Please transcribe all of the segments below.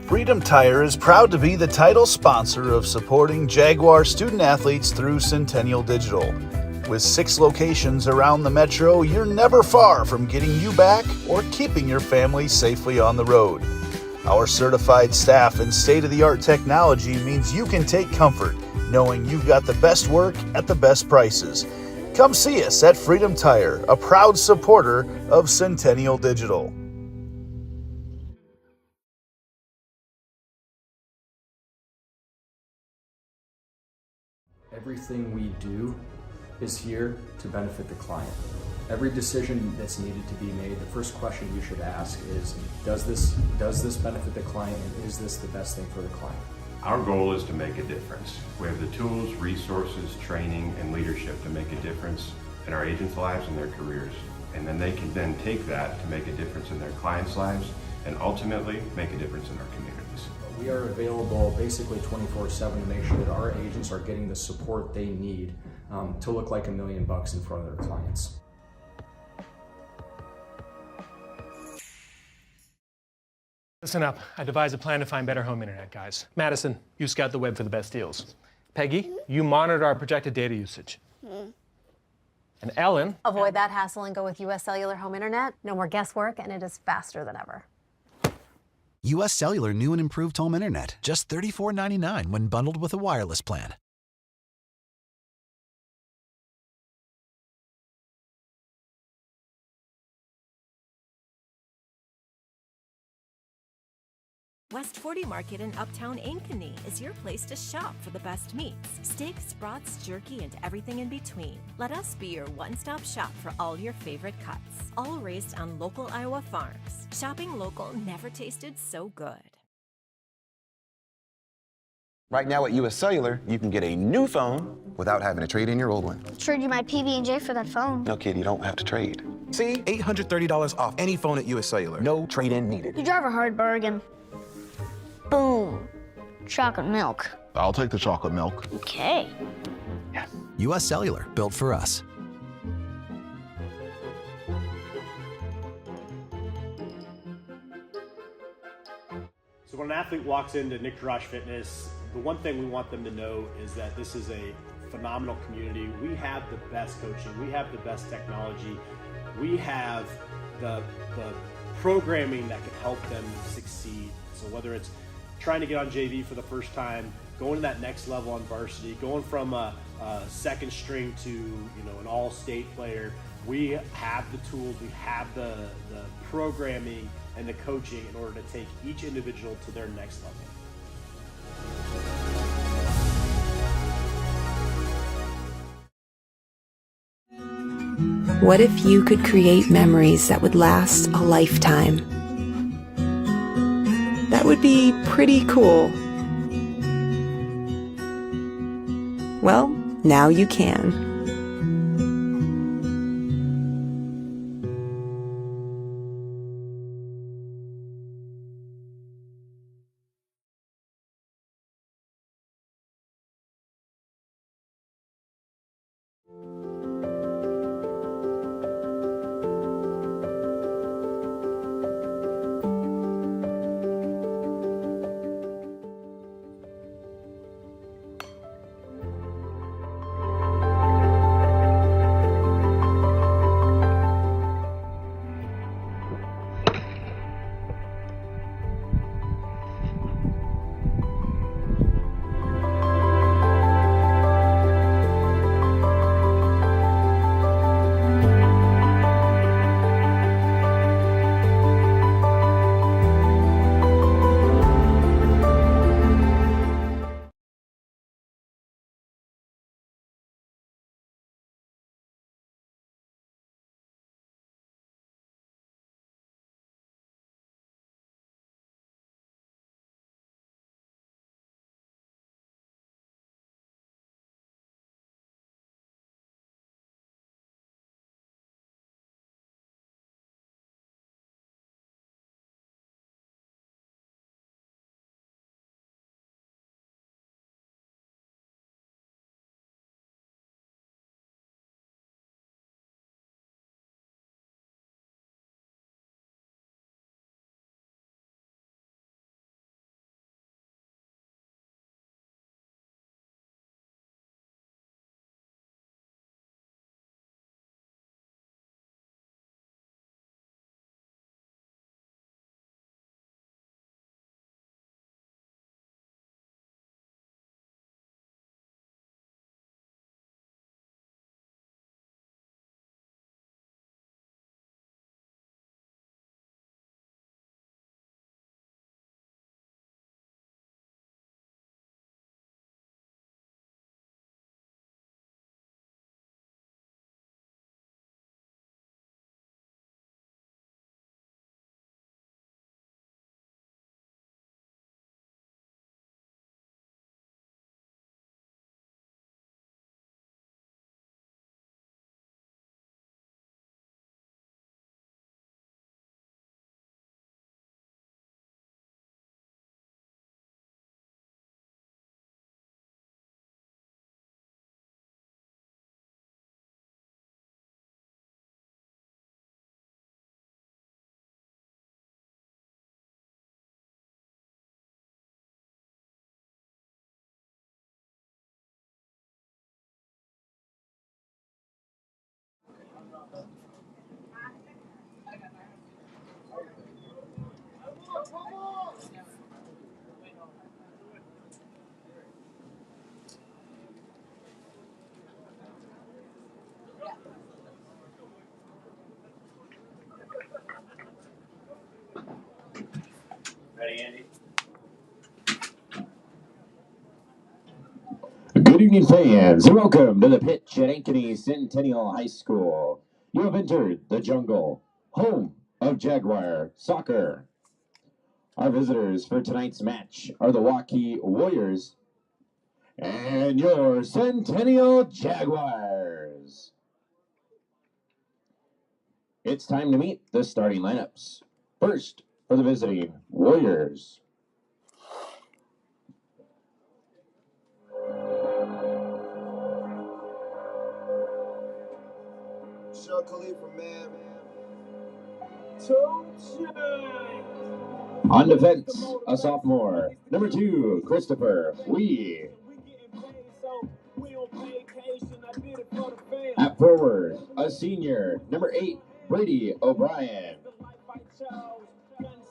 Freedom Tire is proud to be the title sponsor of supporting Jaguar student athletes through Centennial Digital. With 6 locations around the metro, you're never far from getting you back or keeping your family safely on the road. Our certified staff and state-of-the-art technology means you can take comfort knowing you've got the best work at the best prices. Come see us at Freedom Tire, a proud supporter of Centennial Digital. Everything we do is here to benefit the client. Every decision that's needed to be made, the first question you should ask is, does this benefit the client, and is this the best thing for the client? Our goal is to make a difference. We have the tools, resources, training, and leadership to make a difference in our agents' lives and their careers. And then they can then take that to make a difference in their clients' lives and ultimately make a difference in our communities. We are available basically 24/7 to make sure that our agents are getting the support they need to look like $1 million in front of their clients. Listen up. I devised a plan to find better home internet, guys. Madison, you scout the web for the best deals. Peggy, you monitor our projected data usage. And Ellen... Avoid that hassle and go with US Cellular Home Internet. No more guesswork, and it is faster than ever. US Cellular new and improved home internet. Just $34.99 when bundled with a wireless plan. West 40 Market in Uptown Ankeny is your place to shop for the best meats, steaks, brats, jerky, and everything in between. Let us be your one-stop shop for all your favorite cuts, all raised on local Iowa farms. Shopping local never tasted so good. Right now at US Cellular, you can get a new phone without having to trade in your old one. Trade you my PB&J for that phone. No, kid, you don't have to trade. See? $830 off any phone at US Cellular. No trade-in needed. You drive a hard bargain. Boom. Chocolate milk. I'll take the chocolate milk. Okay. Yes. US Cellular, built for us. So when an athlete walks into Nick Jarash Fitness, the one thing we want them to know is that this is a phenomenal community. We have the best coaching. We have the best technology. We have the programming that can help them succeed. So whether it's trying to get on JV for the first time, going to that next level on varsity, going from a second string to an all-state player, we have the tools, we have the programming and the coaching in order to take each individual to their next level. What if you could create memories that would last a lifetime? That would be pretty cool. Well, now you can. Ready, Andy? Good evening, fans, and welcome to the pitch at Ankeny Centennial High School. You have entered the jungle, home of Jaguar soccer. Our visitors for tonight's match are the Waukee Warriors and your Centennial Jaguars. It's time to meet the starting lineups. First, for the visiting Warriors. On defense, a sophomore. Number 2, Christopher Wee. At forward, a senior. Number 8, Brady O'Brien.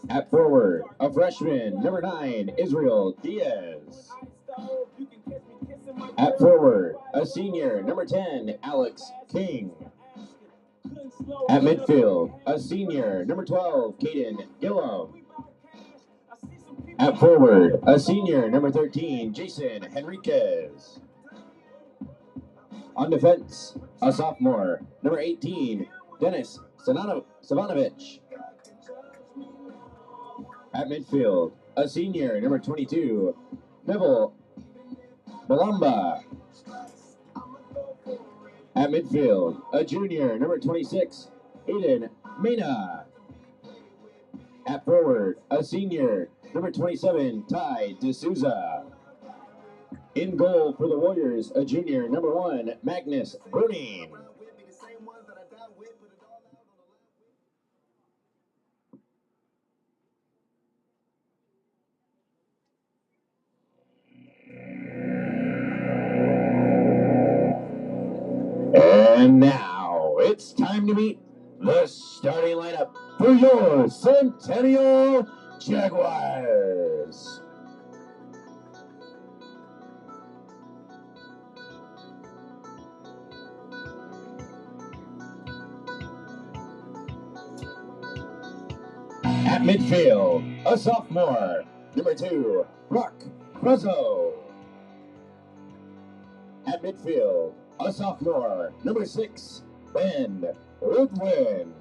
At forward, a freshman. Number 9, Israel Diaz. At forward, a senior. Number 10, Alex King. At midfield, a senior. Number 12, Caden Gillum. At forward, a senior. Number 13, Jason Henriquez. On defense, a sophomore. Number 18, Dennis Savanovich. At midfield, a senior. Number 22, Neville Balamba. At midfield, a junior. Number 26, Aiden Mena. At forward, a senior. Number 27, Ty D'Souza. In goal for the Warriors, a junior. Number 1, Magnus Bruning. And now it's time to meet the starting lineup for your Centennial Jaguars. At midfield, a sophomore. Number 2, Brock Cruzzo. At midfield, a sophomore. Number 6, Ben Ruthwin.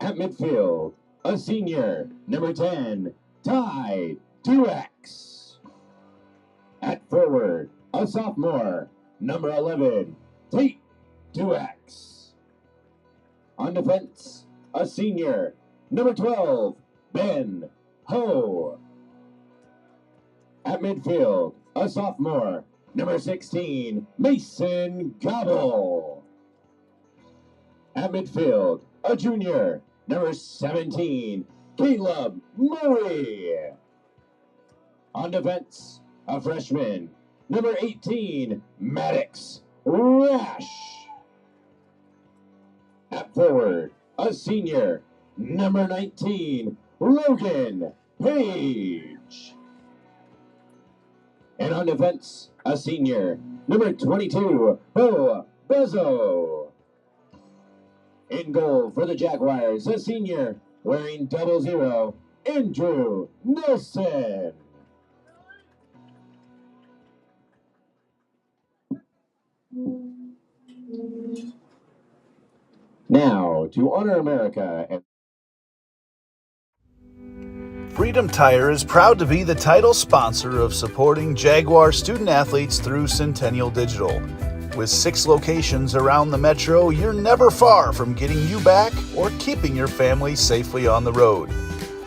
At midfield, a senior. Number 10, Ty Durex. At forward, a sophomore. Number 11, Tate Durex. On defense, a senior. Number 12, Ben Ho. At midfield, a sophomore. Number 16, Mason Gobble. At midfield, a junior. Number 17, Caleb Murray. On defense, a freshman. Number 18, Maddox Rash. At forward, a senior. Number 19, Logan Page. And on defense, a senior. Number 22, Bo Bezzo. In goal for the Jaguars, a senior, wearing 00, Andrew Nelson. Now, to honor America and Freedom Tire is proud to be the title sponsor of supporting Jaguar student athletes through Centennial Digital. With 6 locations around the metro, you're never far from getting you back or keeping your family safely on the road.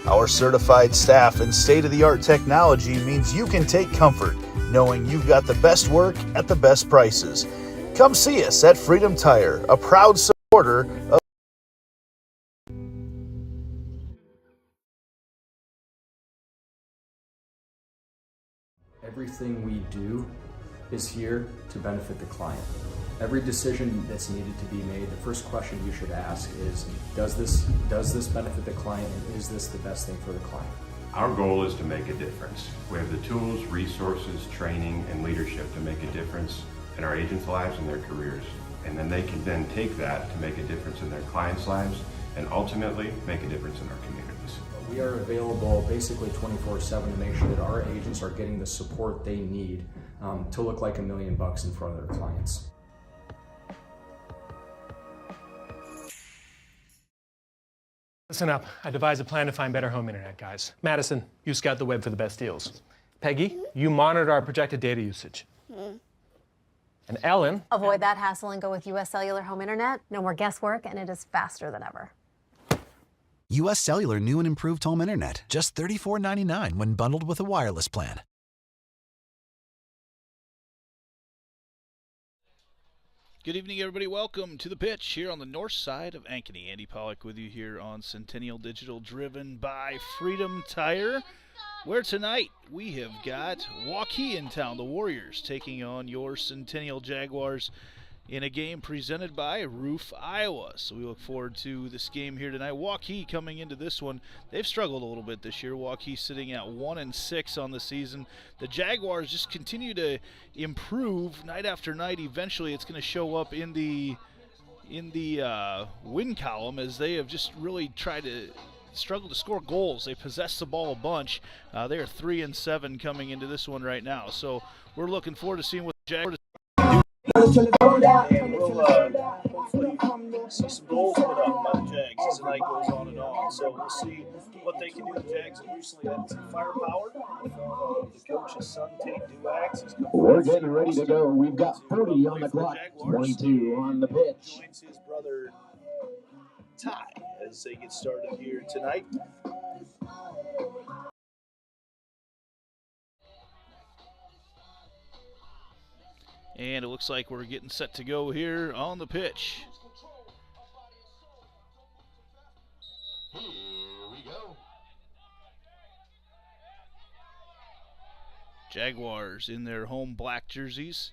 Our certified staff and state-of-the-art technology means you can take comfort knowing you've got the best work at the best prices. Come see us at Freedom Tire, a proud supporter of Everything we do is here to benefit the client. Every decision that's needed to be made, the first question you should ask is, does this benefit the client, and is this the best thing for the client? Our goal is to make a difference. We have the tools, resources, training, and leadership to make a difference in our agents' lives and their careers. And then they can then take that to make a difference in their clients' lives and ultimately make a difference in our communities. We are available basically 24/7 to make sure that our agents are getting the support they need to look like $1 million in front of their clients. Listen up. I devised a plan to find better home internet, guys. Madison, you scout the web for the best deals. Peggy, you monitor our projected data usage. And Ellen... Avoid that hassle and go with US Cellular Home Internet. No more guesswork, and it is faster than ever. U.S. Cellular new and improved home internet. Just $34.99 when bundled with a wireless plan. Good evening, everybody. Welcome to The Pitch here on the north side of Ankeny. Andy Pollock with you here on Centennial Digital, driven by Freedom Tire, where tonight we have got Waukee in town, the Warriors, taking on your Centennial Jaguars in a game presented by Roof, Iowa. So we look forward to this game here tonight. Waukee coming into this one, they've struggled a little bit this year. Waukee sitting at 1-6 on the season. The Jaguars just continue to improve night after night. Eventually it's going to show up in the win column, as they have just really tried to struggle to score goals. They possess the ball a bunch. They are 3-7 coming into this one right now. So we're looking forward to seeing what the Jaguars and we'll hopefully see some goals put up by the Jags as the night goes on and on. So we'll see what they can do. The Jags have recently had some firepower from the coach's son, Tate Duax. We're getting ready to go. We've got 40 on the clock, 22 on the pitch. Joins his brother Ty as they get started here tonight. And it looks like we're getting set to go here on the pitch. Here we go. Jaguars in their home black jerseys.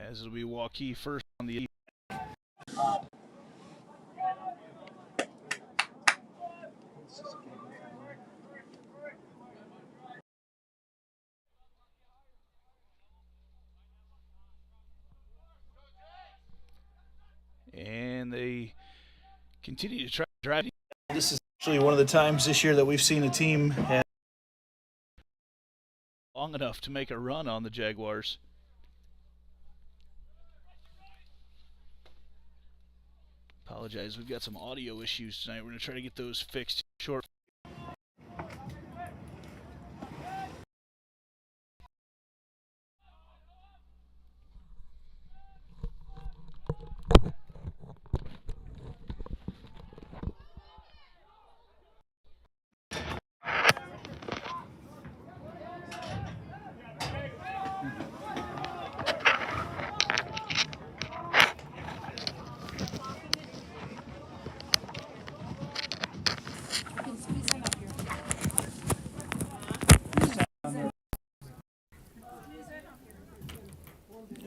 As it'll be Waukee first on the and they continue to try to drive. This is actually one of the times this year that we've seen a team have long enough to make a run on the Jaguars. Apologize, we've got some audio issues tonight. We're going to try to get those fixed short.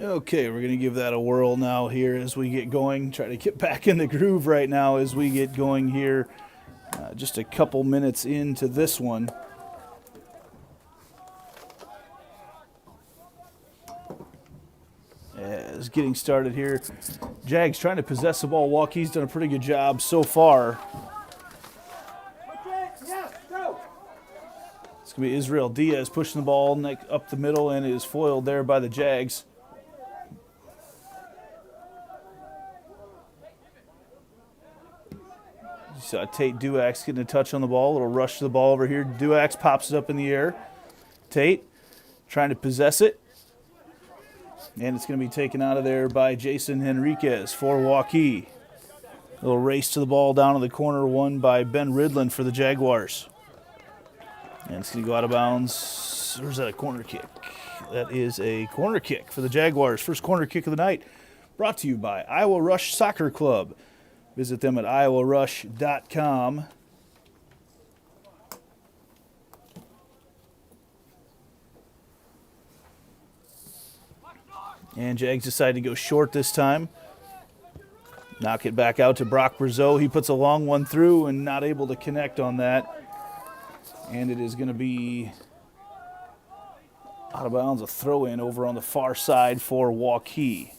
Okay, we're going to give that a whirl now here as we get going. Try to get back in the groove right now as we get going here. Just a couple minutes into this one. As getting started here. Jags trying to possess the ball. Waukee's done a pretty good job so far. It's going to be Israel Diaz pushing the ball up the middle, and it is foiled there by the Jags. You saw Tate Duax getting a touch on the ball. A little rush to the ball over here. Duax pops it up in the air. Tate trying to possess it. And it's going to be taken out of there by Jason Henriquez for Waukee. A little race to the ball down in the corner, won by Ben Ridland for the Jaguars. And it's going to go out of bounds. Or is that a corner kick? That is a corner kick for the Jaguars. First corner kick of the night. Brought to you by Iowa Rush Soccer Club. Visit them at iowarush.com. And Jags decide to go short this time. Knock it back out to Brock Brazeau. He puts a long one through and not able to connect on that. And it is going to be out of bounds, a throw-in over on the far side for Waukee.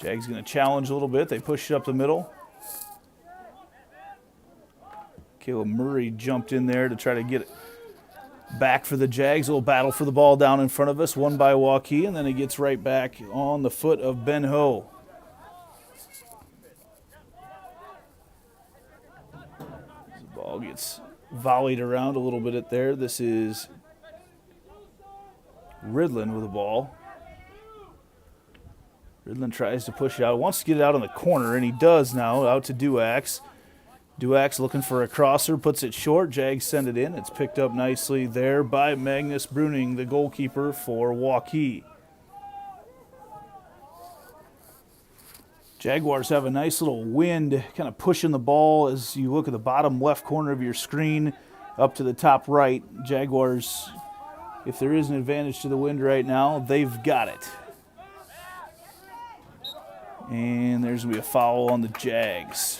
Jags going to challenge a little bit. They push it up the middle. Caleb Murray jumped in there to try to get it back for the Jags. A little battle for the ball down in front of us, won by Waukee, and then it gets right back on the foot of Ben Ho. The ball gets volleyed around a little bit there. This is Ridlin with the ball. Ridlin tries to push it out. Wants to get it out on the corner, and he does now, out to Duax. Duax looking for a crosser, puts it short. Jags send it in. It's picked up nicely there by Magnus Bruning, the goalkeeper for Waukee. Jaguars have a nice little wind kind of pushing the ball as you look at the bottom left corner of your screen up to the top right. Jaguars, if there is an advantage to the wind right now, they've got it. And there's going to be a foul on the Jags.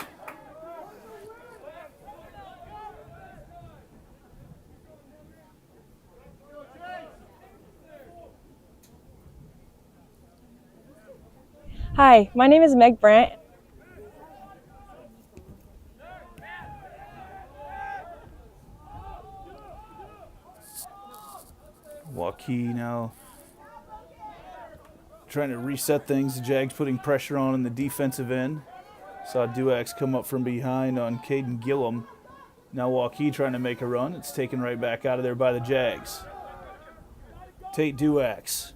Hi, my name is Meg Brandt. Waukee now trying to reset things. The Jags putting pressure on in the defensive end. Saw Duax come up from behind on Caden Gillum. Now Waukee trying to make a run. It's taken right back out of there by the Jags. Tate Duax.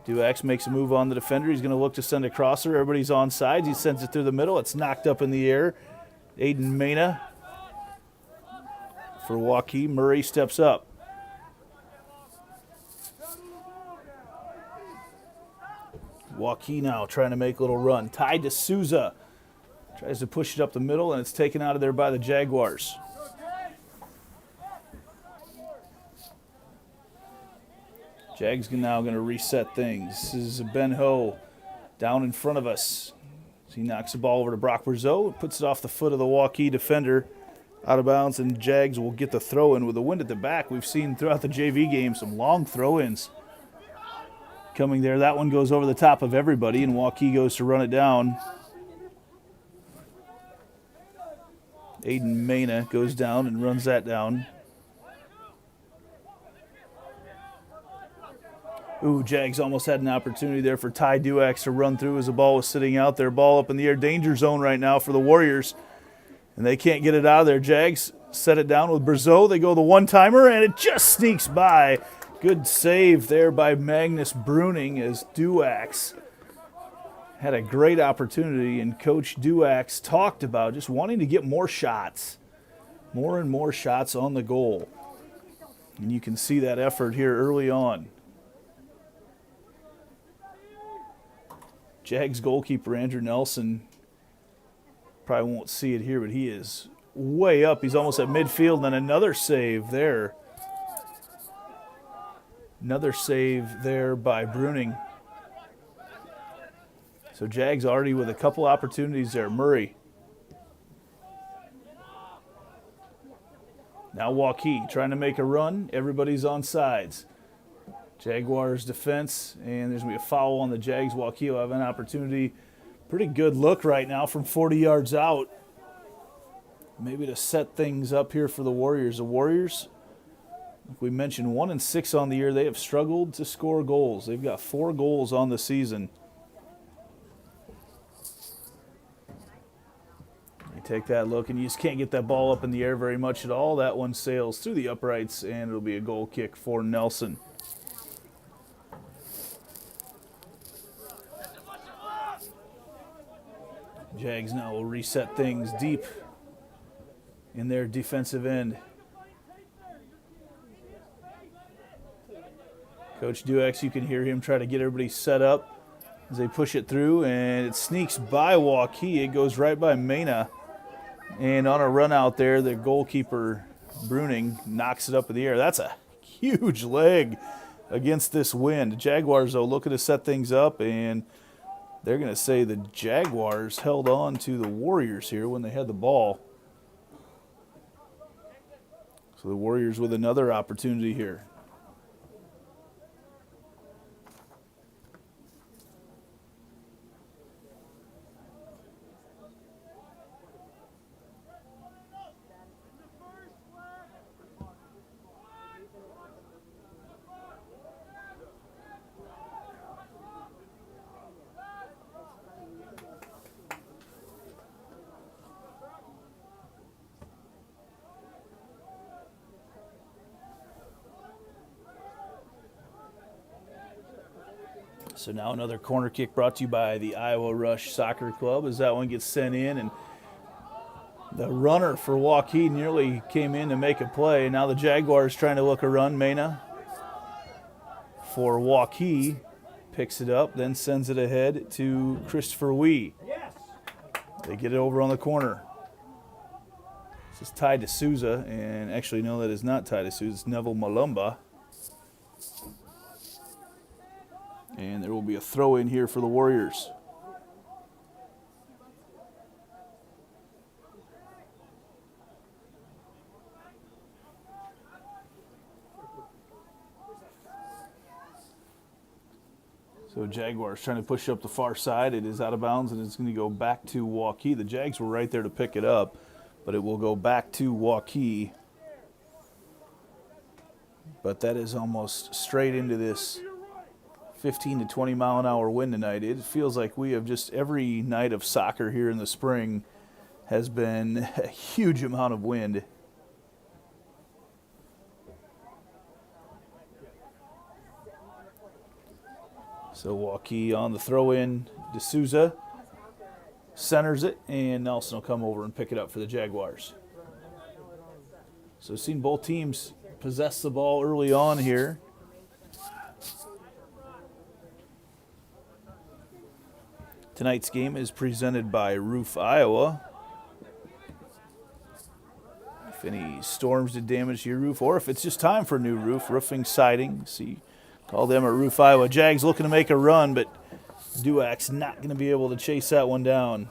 Duax makes a move on the defender. He's going to look to send a crosser. Everybody's on sides. He sends it through the middle. It's knocked up in the air. Aiden Mena for Waukee. Murray steps up. Waukee now trying to make a little run. Ty D'Souza tries to push it up the middle, and it's taken out of there by the Jaguars. Jags now going to reset things. This is Ben Ho down in front of us. He knocks the ball over to Brock Brazeau, puts it off the foot of the Waukee defender, out of bounds, and Jags will get the throw-in with the wind at the back. We've seen throughout the JV game some long throw-ins coming there. That one goes over the top of everybody, and Waukee goes to run it down. Aiden Mena goes down and runs that down. Ooh, Jags almost had an opportunity there for Ty Duax to run through as the ball was sitting out there. Ball up in the air, danger zone right now for the Warriors, and they can't get it out of there. Jags set it down with Brazeau. They go the one-timer, and it just sneaks by. Good save there by Magnus Bruning as Duax had a great opportunity, and Coach Duax talked about just wanting to get more shots, more and more shots on the goal. And you can see that effort here early on. Jags goalkeeper Andrew Nelson probably won't see it here, but he is way up. He's almost at midfield, and then another save there. Another save there by Bruning. So Jags already with a couple opportunities there. Murray. Now Waukee trying to make a run. Everybody's on sides. Jaguars defense, and there's going to be a foul on the Jags. Waukee will have an opportunity. Pretty good look right now from 40 yards out. Maybe to set things up here for the Warriors. The Warriors, like we mentioned, 1-6 on the year. They have struggled to score goals. They've got 4 goals on the season. You take that look, and you just can't get that ball up in the air very much at all. That one sails through the uprights, and it'll be a goal kick for Nelson. Jags now will reset things deep in their defensive end. Coach Duax, you can hear him try to get everybody set up as they push it through, and it sneaks by Waukee. It goes right by Mena, and on a run out there, the goalkeeper Bruning knocks it up in the air. That's a huge leg against this wind. The Jaguars, though, looking to set things up, and They're going to say the Jaguars held on to the Warriors here when they had the ball. So the Warriors with another opportunity here. So now another corner kick brought to you by the Iowa Rush Soccer Club as that one gets sent in, and the runner for Waukee nearly came in to make a play. Now the Jaguars trying to look a run. Mena for Waukee picks it up, then sends it ahead to Christopher Wee. They get it over on the corner. This is Ty D'Souza, and actually no, that is not Ty D'Souza, it's Neville Malumba. And there will be a throw in here for the Warriors. So Jaguars trying to push up the far side. It is out of bounds, and it's going to go back to Waukee. The Jags were right there to pick it up, but it will go back to Waukee. But that is almost straight into this 15 to 20 mile an hour wind tonight. It feels like we have just every night of soccer here in the spring has been a huge amount of wind. So Waukee on the throw in. D'Souza centers it, and Nelson will come over and pick it up for the Jaguars. So seen both teams possess the ball early on here. Tonight's game is presented by Roof Iowa. If any storms did damage to your roof, or if it's just time for a new roof, roofing, siding, see, call them at Roof Iowa. Jags looking to make a run, but Duax not going to be able to chase that one down.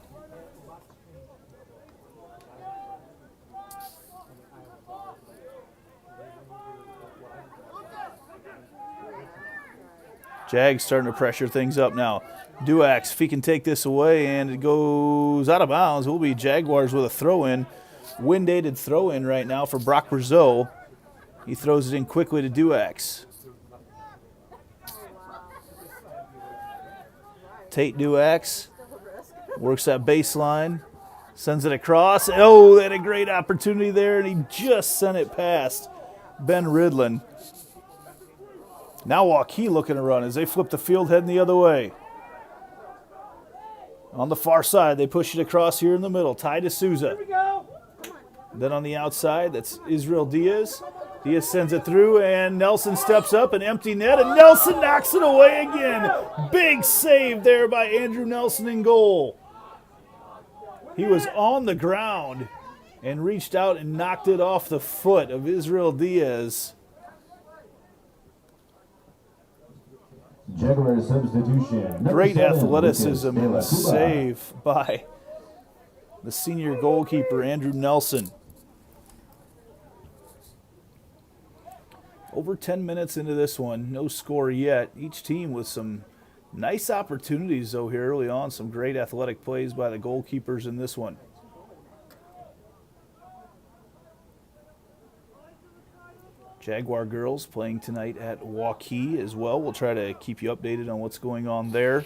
Jags starting to pressure things up now. Duax, if he can take this away, and it goes out of bounds, it will be Jaguars with a throw-in. Wind-aided throw-in right now for Brock Brazeau. He throws it in quickly to Duax. Tate Duax works that baseline, sends it across. Oh, they had a great opportunity there, and he just sent it past Ben Ridlin. Now Waukee looking to run as they flip the field heading the other way. On the far side, they push it across here in the middle. Ty D'Souza. Then on the outside, that's Israel Diaz. Diaz sends it through, and Nelson steps up, an empty net, and Nelson knocks it away again. Big save there by Andrew Nelson in goal. He was on the ground and reached out and knocked it off the foot of Israel Diaz. Jaguar substitution. Great athleticism and save by the senior goalkeeper, Andrew Nelson. Over 10 minutes into this one, no score yet. Each team with some nice opportunities, though, here early on. Some great athletic plays by the goalkeepers in this one. Jaguar girls playing tonight at Waukee as well. We'll try to keep you updated on what's going on there.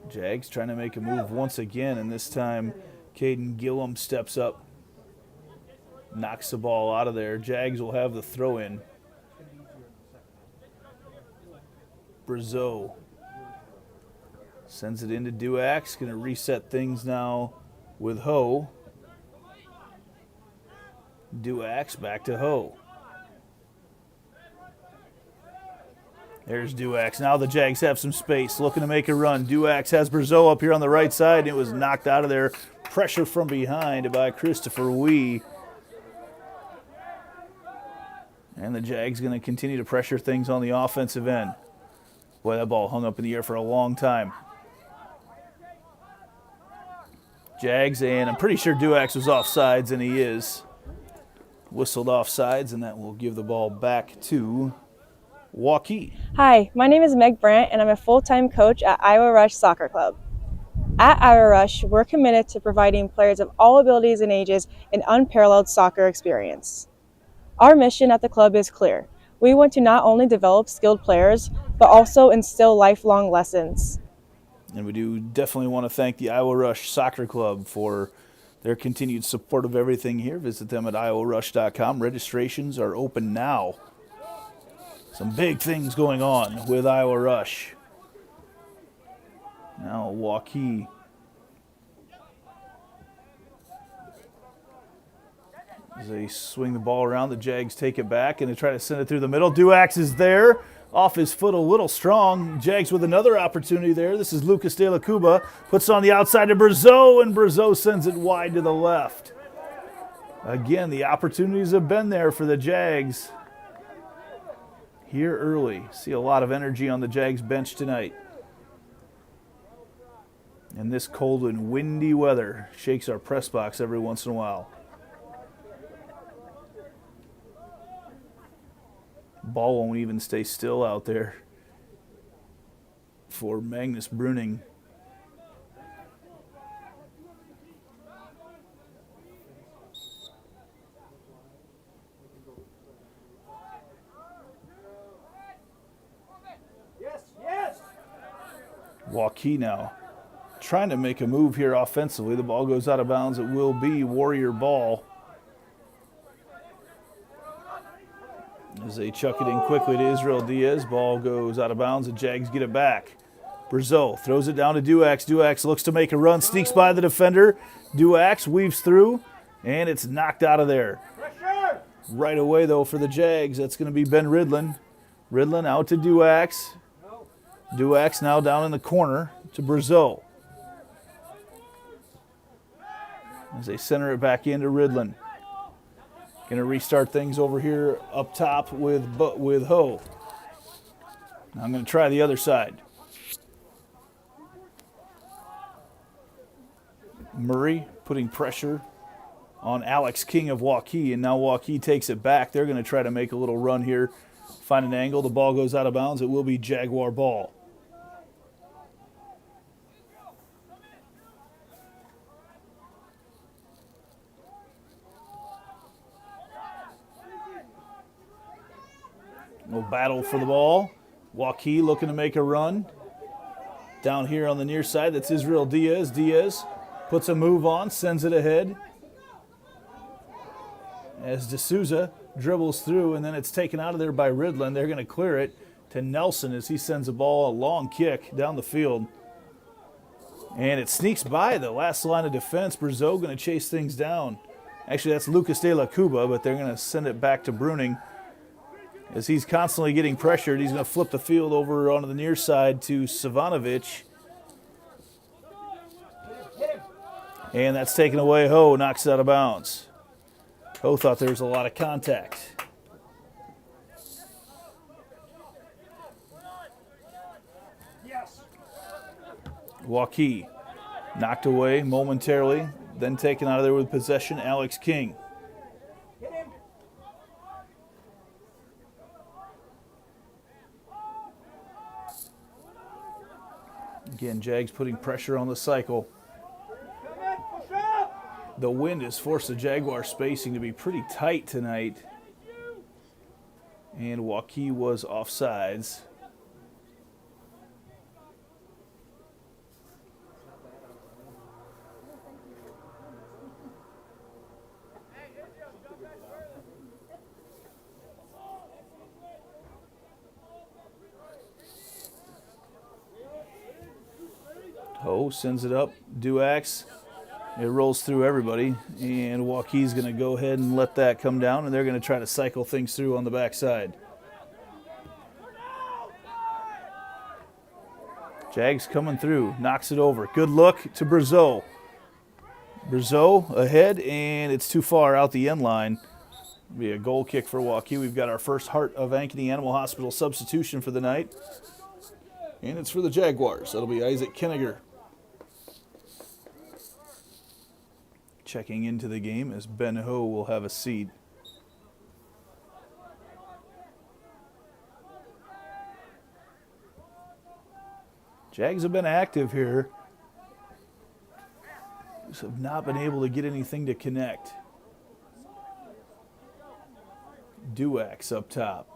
Jags trying to make a move once again, and this time Caden Gillum steps up, knocks the ball out of there. Jags will have the throw-in. Brazeau sends it into Duax, going to reset things now with Ho. Duax back to Ho. There's Duax. Now the Jags have some space, looking to make a run. Duax has Brazeau up here on the right side, and it was knocked out of there. Pressure from behind by Christopher Wee. And the Jags going to continue to pressure things on the offensive end. Boy, that ball hung up in the air for a long time. Jags, and I'm pretty sure Duax was offsides, and he is. Whistled offsides, and that will give the ball back to Waukee. Hi, my name is Meg Brandt, and I'm a full-time coach at Iowa Rush Soccer Club. At Iowa Rush, we're committed to providing players of all abilities and ages an unparalleled soccer experience. Our mission at the club is clear. We want to not only develop skilled players, but also instill lifelong lessons. And we do definitely want to thank the Iowa Rush Soccer Club for their continued support of everything here. Visit them at iowarush.com. Registrations are open now. Some big things going on with Iowa Rush. Now Waukee. As they swing the ball around, the Jags take it back and they try to send it through the middle. Duax is there. Off his foot a little strong. Jags with another opportunity there. This is Lucas De La Cuba. Puts it on the outside to Brazeau, and Brazeau sends it wide to the left. Again, the opportunities have been there for the Jags here early. See a lot of energy on the Jags bench tonight. And this cold and windy weather shakes our press box every once in a while. Ball won't even stay still out there for Magnus Bruning. Waukee now trying to make a move here offensively. The ball goes out of bounds. It will be Warrior ball. As they chuck it in quickly to Israel Diaz. Ball goes out of bounds. The Jags get it back. Brazeau throws it down to Duax. Duax looks to make a run, sneaks by the defender. Duax weaves through, and it's knocked out of there. Right away, though, for the Jags, that's going to be Ben Ridlin. Ridlin out to Duax. Duax now down in the corner to Brazeau. As they center it back into Ridlin. Going to restart things over here up top with Ho. Now I'm going to try the other side. Murray putting pressure on Alex King of Waukee, and now Waukee takes it back. They're going to try to make a little run here, find an angle. The ball goes out of bounds. It will be Jaguar ball. No battle for the ball. Waukee looking to make a run. Down here on the near side, that's Israel Diaz. Diaz puts a move on, sends it ahead. As D'Souza dribbles through, and then it's taken out of there by Ridlin. They're going to clear it to Nelson as he sends the ball, a long kick down the field. And it sneaks by the last line of defense. Brazeau going to chase things down. Actually, that's Lucas De La Cuba, but they're going to send it back to Bruning. As he's constantly getting pressured, he's going to flip the field over onto the near side to Savanovic. And that's taken away. Ho knocks it out of bounds. Ho thought there was a lot of contact. Waukee knocked away momentarily, then taken out of there with possession, Alex King. Again, Jags putting pressure on the cycle. The wind has forced the Jaguar spacing to be pretty tight tonight. And Waukee was offsides. Ho sends it up. Duax. It rolls through everybody. And Waukee's going to go ahead and let that come down, and they're going to try to cycle things through on the backside. Jags coming through. Knocks it over. Good look to Brazeau. Brazeau ahead, and it's too far out the end line. Be a goal kick for Waukee. We've got our first Heart of Ankeny Animal Hospital substitution for the night. And it's for the Jaguars. That'll be Isaac Kenniger. Checking into the game as Ben Ho will have a seat. Jags have been active here. Just have not been able to get anything to connect. Duax up top.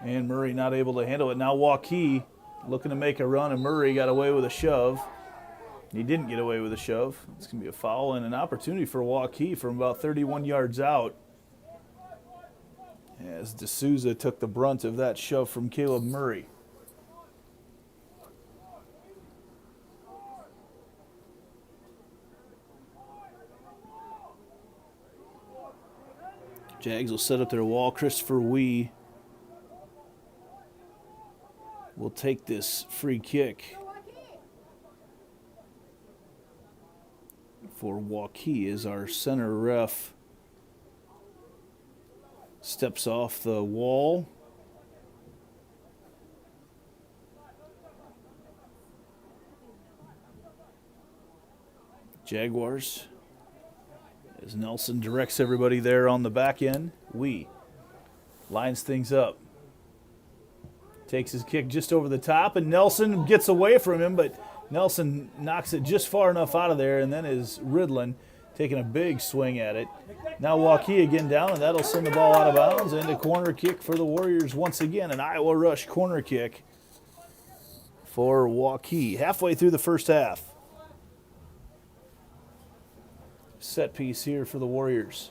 And Murray not able to handle it. Now Waukee looking to make a run, and Murray got away with a shove. He didn't get away with a shove. It's going to be a foul and an opportunity for Waukee from about 31 yards out. As D'Souza took the brunt of that shove from Caleb Murray. Jags will set up their wall. Christopher Wee will take this free kick for Waukee as our center ref steps off the wall. Jaguars, as Nelson directs everybody there on the back end. Wee lines things up. Takes his kick just over the top, and Nelson gets away from him, but Nelson knocks it just far enough out of there, and then is Ridlin taking a big swing at it. Now Waukee again down, and that'll send the ball out of bounds, and a corner kick for the Warriors once again. An Iowa Rush corner kick for Waukee. Halfway through the first half. Set piece here for the Warriors.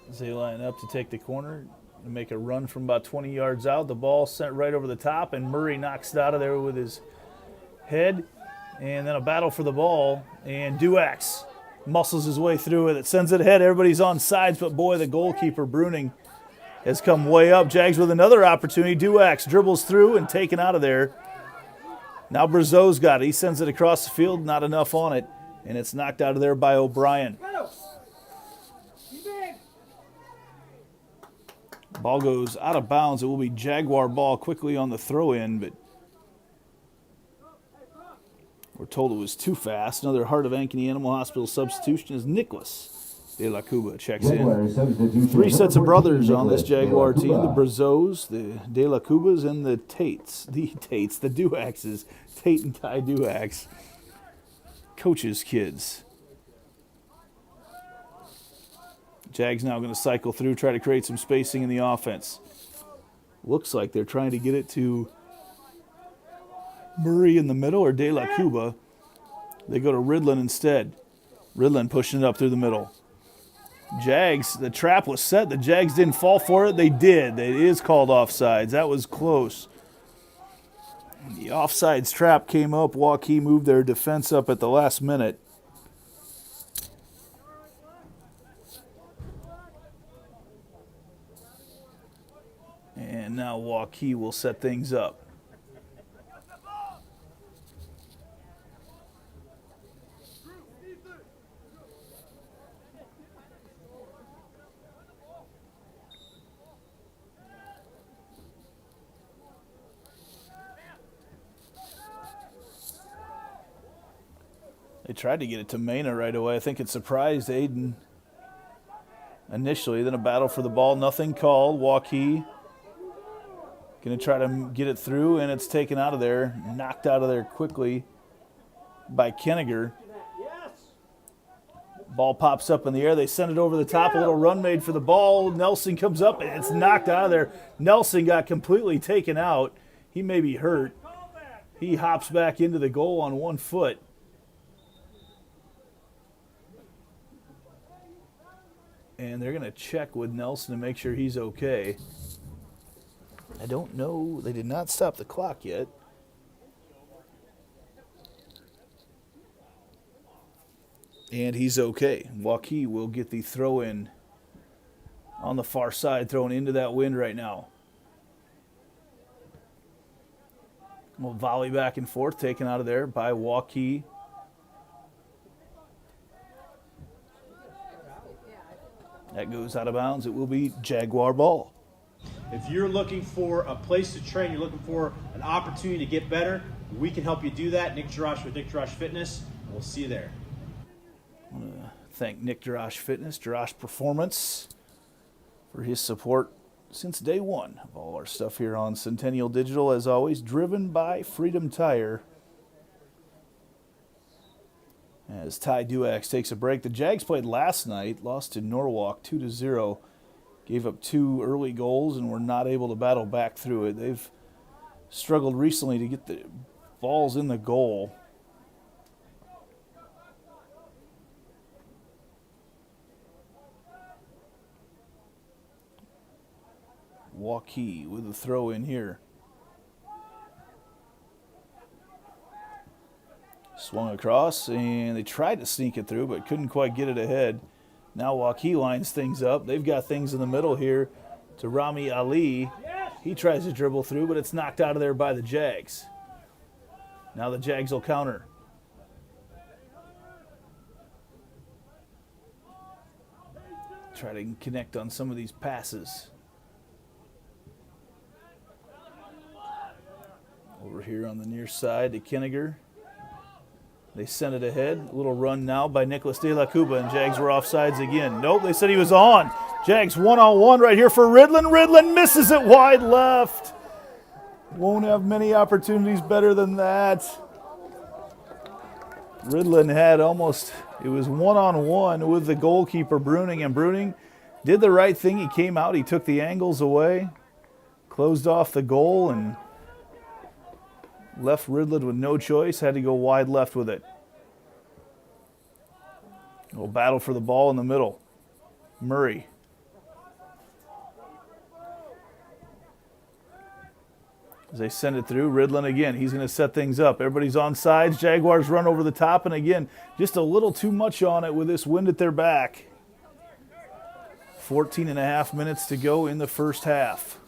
As they line up to take the corner and make a run from about 20 yards out. The ball sent right over the top, and Murray knocks it out of there with his head. And then a battle for the ball, and Duax muscles his way through it. It sends it ahead. Everybody's on sides, but boy, the goalkeeper, Bruning, has come way up. Jags with another opportunity. Duax dribbles through and taken out of there. Now Brazeau's got it. He sends it across the field, not enough on it, and it's knocked out of there by O'Brien. Ball goes out of bounds. It will be Jaguar ball quickly on the throw-in, but we're told it was too fast. Another Heart of Ankeny Animal Hospital substitution as Nicholas De La Cuba checks in. Three sets of brothers on this Jaguar team. The Brazeaus, the De La Cubas, and the Tates. The Duaxes. Tate and Ty Duax. Coach's kids. Jags now going to cycle through, try to create some spacing in the offense. Looks like they're trying to get it to Murray in the middle or De La Cuba. They go to Ridlin instead. Ridlin pushing it up through the middle. Jags, the trap was set. The Jags didn't fall for it. They did. It is called offsides. That was close. The offsides trap came up. Waukee moved their defense up at the last minute. And now Waukee will set things up. They tried to get it to Mena right away. I think it surprised Aiden initially. Then a battle for the ball. Nothing called. Waukee going to try to get it through, and it's taken out of there. Knocked out of there quickly by Kenniger. Ball pops up in the air. They send it over the top. A little run made for the ball. Nelson comes up, and it's knocked out of there. Nelson got completely taken out. He may be hurt. He hops back into the goal on 1 foot. And they're going to check with Nelson to make sure he's okay. I don't know. They did not stop the clock yet. And he's okay. Waukee will get the throw in on the far side, thrown into that wind right now. We'll volley back and forth, taken out of there by Waukee. That goes out of bounds. It will be Jaguar ball. If you're looking for a place to train, you're looking for an opportunity to get better, we can help you do that. Nick Jarash with Nick Jarash Fitness. We'll see you there. I want to thank Nick Jarash Fitness, Jarash Performance, for his support since day one of all our stuff here on Centennial Digital, as always, driven by Freedom Tire. As Ty Duax takes a break, the Jags played last night, lost to Norwalk 2-0, gave up 2 early goals and were not able to battle back through it. They've struggled recently to get the balls in the goal. Waukee with a throw in here. Swung across, and they tried to sneak it through, but couldn't quite get it ahead. Now Waukee lines things up. They've got things in the middle here to Rami Ali. He tries to dribble through, but it's knocked out of there by the Jags. Now the Jags will counter. Try to connect on some of these passes. Over here on the near side to Kenniger. They sent it ahead. A little run now by Nicholas De La Cuba, and Jags were offsides again. Nope, they said he was on. Jags one-on-one right here for Ridlin. Ridlin misses it wide left. Won't have many opportunities better than that. Ridlin had almost, it was one-on-one with the goalkeeper, Bruning, and Bruning did the right thing. He came out, he took the angles away, closed off the goal, and left Ridlin with no choice, had to go wide left with it. A little battle for the ball in the middle. Murray. As they send it through, Ridlin again. He's going to set things up. Everybody's on sides. Jaguars run over the top, and again, just a little too much on it with this wind at their back. 14 and a half minutes to go in the first half.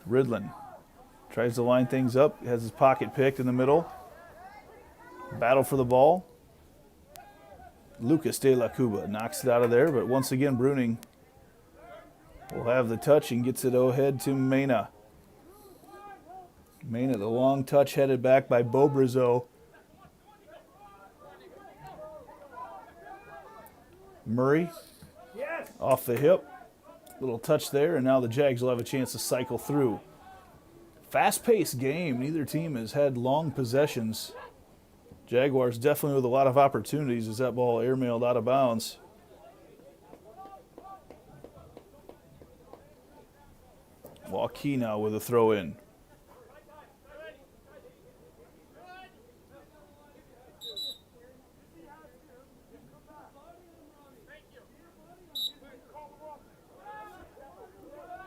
Ridlin tries to line things up, has his pocket picked in the middle. Battle for the ball. Lucas De La Cuba knocks it out of there, but once again, Bruning will have the touch and gets it ahead to Mena. Mena, the long touch headed back by Bobrizo. Murray off the hip. Little touch there, and now the Jags will have a chance to cycle through. Fast-paced game. Neither team has had long possessions. Jaguars definitely with a lot of opportunities as that ball airmailed out of bounds. Waukee now with a throw in.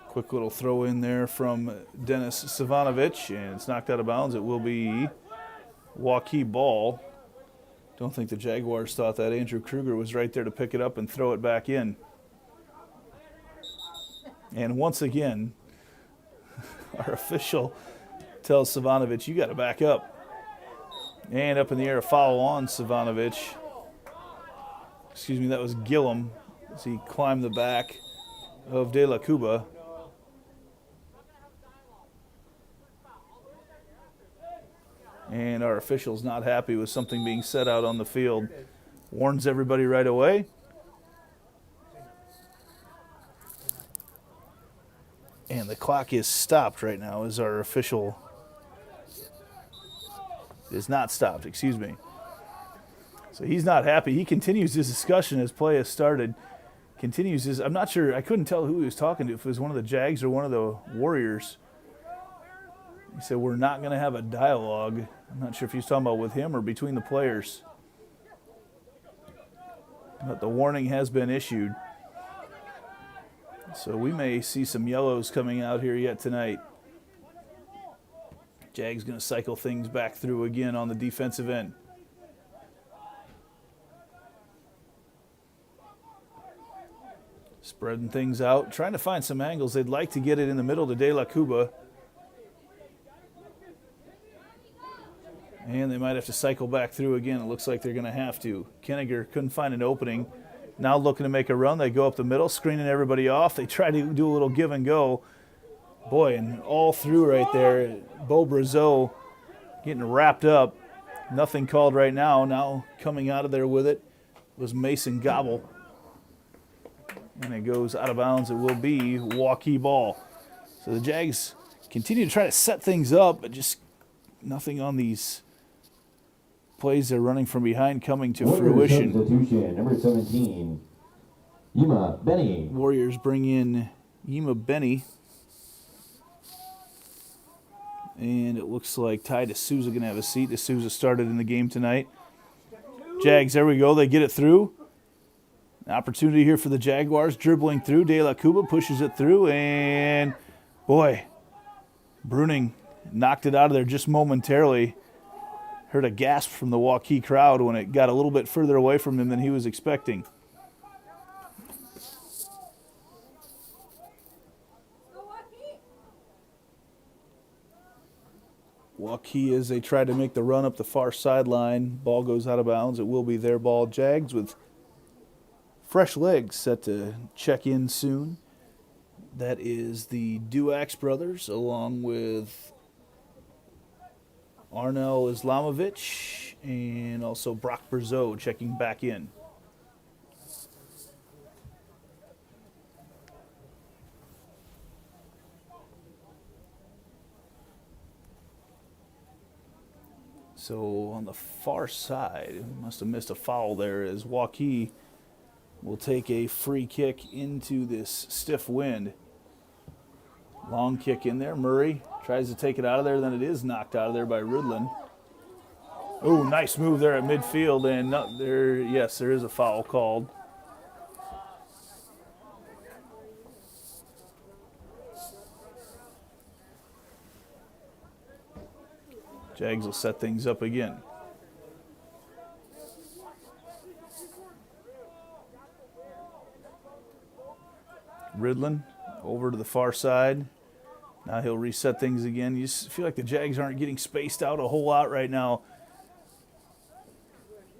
Quick little throw in there from Dennis Savanovic, and it's knocked out of bounds. It will be Waukee ball. Don't think the Jaguars thought that. Andrew Kruger was right there to pick it up and throw it back in. And once again, our official tells Savanovic, you got to back up. And up in the air, a foul on Savanovic. Excuse me, that was Gillum as he climbed the back of De La Cuba. And our official's not happy with something being said out on the field. Warns everybody right away. And the clock is stopped right now as our official is not stopped, excuse me. So he's not happy. He continues his discussion as play has started. Continues his, I'm not sure, I couldn't tell who he was talking to, if it was one of the Jags or one of the Warriors. He said, we're not going to have a dialogue. I'm not sure if he's talking about with him or between the players. But the warning has been issued. So we may see some yellows coming out here yet tonight. Jag's going to cycle things back through again on the defensive end. Spreading things out, trying to find some angles. They'd like to get it in the middle to De La Cuba. And they might have to cycle back through again. It looks like they're going to have to. Kenniger couldn't find an opening. Now looking to make a run. They go up the middle, screening everybody off. They try to do a little give and go. Boy, and all through right there, Beau Brazeau getting wrapped up. Nothing called right now. Now coming out of there with it was Mason Gobble. And it goes out of bounds. It will be Waukee ball. So the Jags continue to try to set things up, but just nothing on these plays they're running from behind coming to fruition. Substitution, number 17, Yuma Benny. Warriors bring in Yuma Benny. And it looks like Ty DeSouza going to have a seat. DeSouza started in the game tonight. Jags, there we go. They get it through. An opportunity here for the Jaguars. Dribbling through. De La Cuba pushes it through. And, boy, Bruning knocked it out of there just momentarily. Heard a gasp from the Waukee crowd when it got a little bit further away from him than he was expecting. Waukee as they try to make the run up the far sideline. Ball goes out of bounds. It will be their ball. Jags with fresh legs set to check in soon. That is the Duax brothers along with Arnel Islamovich and also Brock Brazeau checking back in. So on the far side, must have missed a foul there as Waukee will take a free kick into this stiff wind. Long kick in there. Murray tries to take it out of there, then it is knocked out of there by Rudlin. Oh, nice move there at midfield, and there is a foul called. Jags will set things up again. Ridlin over to the far side. Now he'll reset things again. You just feel like the Jags aren't getting spaced out a whole lot right now.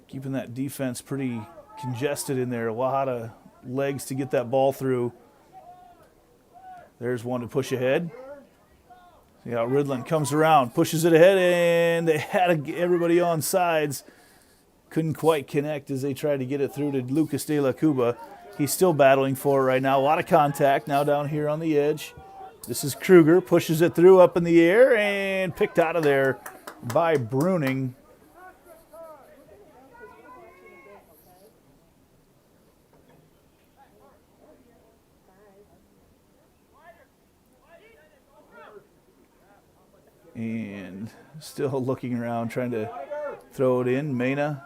Keeping that defense pretty congested in there. A lot of legs to get that ball through. There's one to push ahead. See how Ridlin comes around, pushes it ahead, and they had everybody on sides. Couldn't quite connect as they tried to get it through to Lucas De La Cuba. He's still battling for it right now. A lot of contact now down here on the edge. This is Kruger, pushes it through up in the air and picked out of there by Bruning. And still looking around, trying to throw it in. Mena.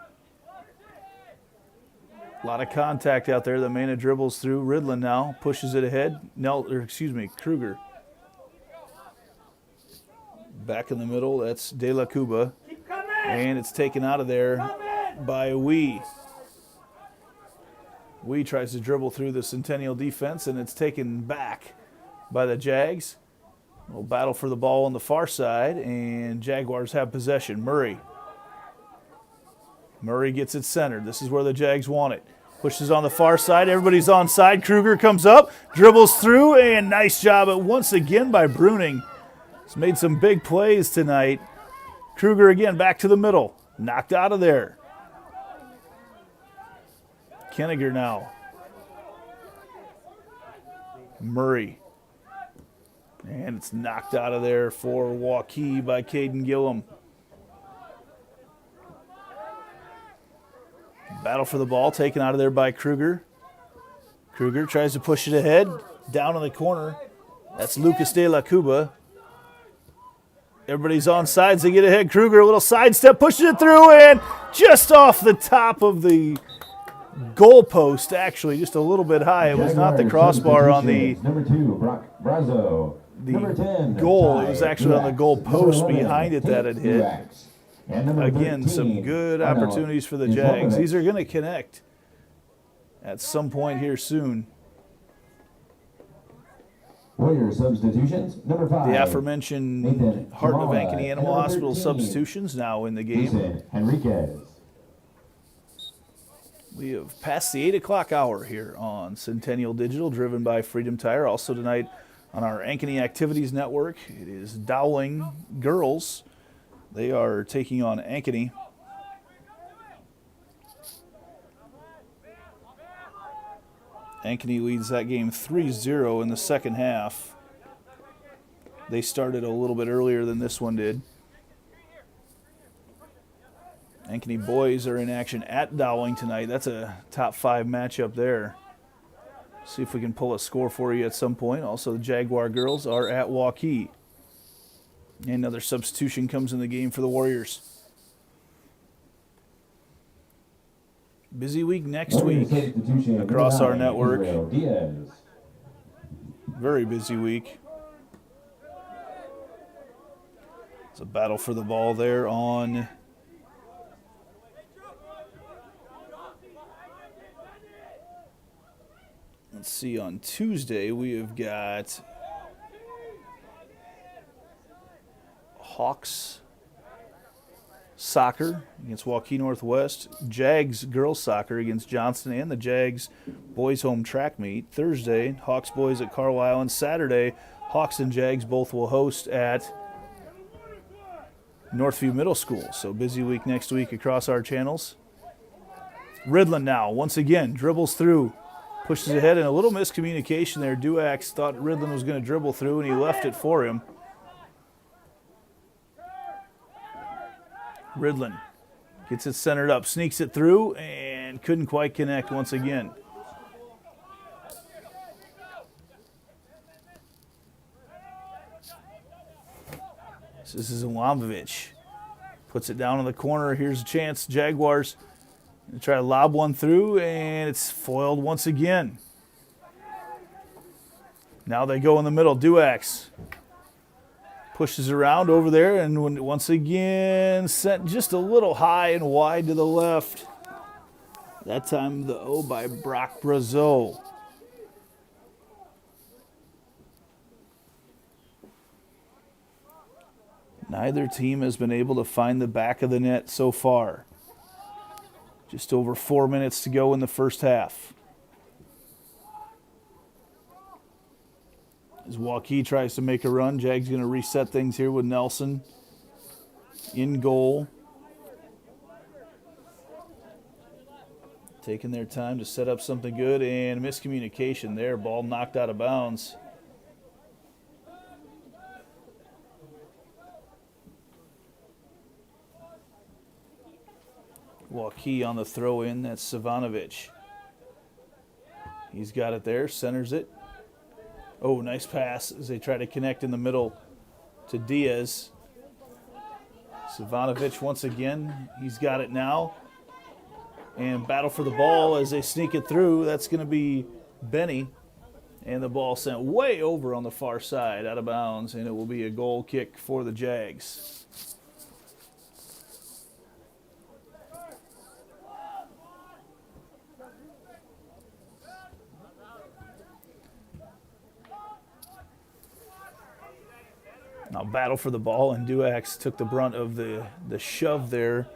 A lot of contact out there. The Mena dribbles through. Ridlin now pushes it ahead. Kruger. Back in the middle. That's De La Cuba. And it's taken out of there by Wee. Wee tries to dribble through the Centennial defense, and it's taken back by the Jags. We'll battle for the ball on the far side, and Jaguars have possession. Murray gets it centered. This is where the Jags want it. Pushes on the far side. Everybody's on side. Kruger comes up, dribbles through, and nice job once again by Bruning. He's made some big plays tonight. Kruger again back to the middle. Knocked out of there. Kenniger now. Murray. And it's knocked out of there for Waukee by Caden Gillum. Battle for the ball, taken out of there by Kruger. Kruger tries to push it ahead, down in the corner. That's Lucas De La Cuba. Everybody's on sides, they get ahead. Kruger, a little sidestep, pushes it through, and just off the top of the goal post, actually, just a little bit high. It was not the crossbar on the number 2, Brock Brazeau. The goal. It was actually on the goal post behind it that it hit. Again, some good opportunities for the Jags. These are going to connect at some point here soon. Warrior substitutions, number 5. The aforementioned Nathan Heart of Kamala, Ankeny and Animal number Hospital 13, substitutions now in the game. Jason Henriquez. We have passed the 8 o'clock hour here on Centennial Digital, driven by Freedom Tire. Also tonight on our Ankeny Activities Network, it is Dowling girls. They are taking on Ankeny. Ankeny leads that game 3-0 in the second half. They started a little bit earlier than this one did. Ankeny boys are in action at Dowling tonight. That's a top 5 matchup there. See if we can pull a score for you at some point. Also, the Jaguar girls are at Waukee. Another substitution comes in the game for the Warriors. Busy week next week across our network. Very busy week. It's a battle for the ball there on let's see, on Tuesday we have got Hawks soccer against Waukee Northwest, Jags girls soccer against Johnston, and the Jags boys home track meet. Thursday, Hawks boys at Carlisle, and Saturday, Hawks and Jags both will host at Northview Middle School. So busy week next week across our channels. Ridland now, once again, dribbles through, pushes ahead, and a little miscommunication there. Duax thought Ridland was going to dribble through, and he left it for him. Ridland gets it centered up, sneaks it through, and couldn't quite connect once again. This is Ilamovich. Puts it down in the corner. Here's a chance. Jaguars try to lob one through, and it's foiled once again. Now they go in the middle. Duax pushes around over there, and once again sent just a little high and wide to the left. That time the O by Brock Brazeau. Neither team has been able to find the back of the net so far. Just over 4 minutes to go in the first half. As Waukee tries to make a run, Jag's going to reset things here with Nelson in goal. Taking their time to set up something good, and miscommunication there. Ball knocked out of bounds. Waukee on the throw in, that's Savanovic. He's got it there, centers it. Oh, nice pass as they try to connect in the middle to Diaz. Savanovic once again, he's got it now. And battle for the ball as they sneak it through. That's going to be Benny. And the ball sent way over on the far side, out of bounds, and it will be a goal kick for the Jags. Now battle for the ball, and Duax took the brunt of the shove there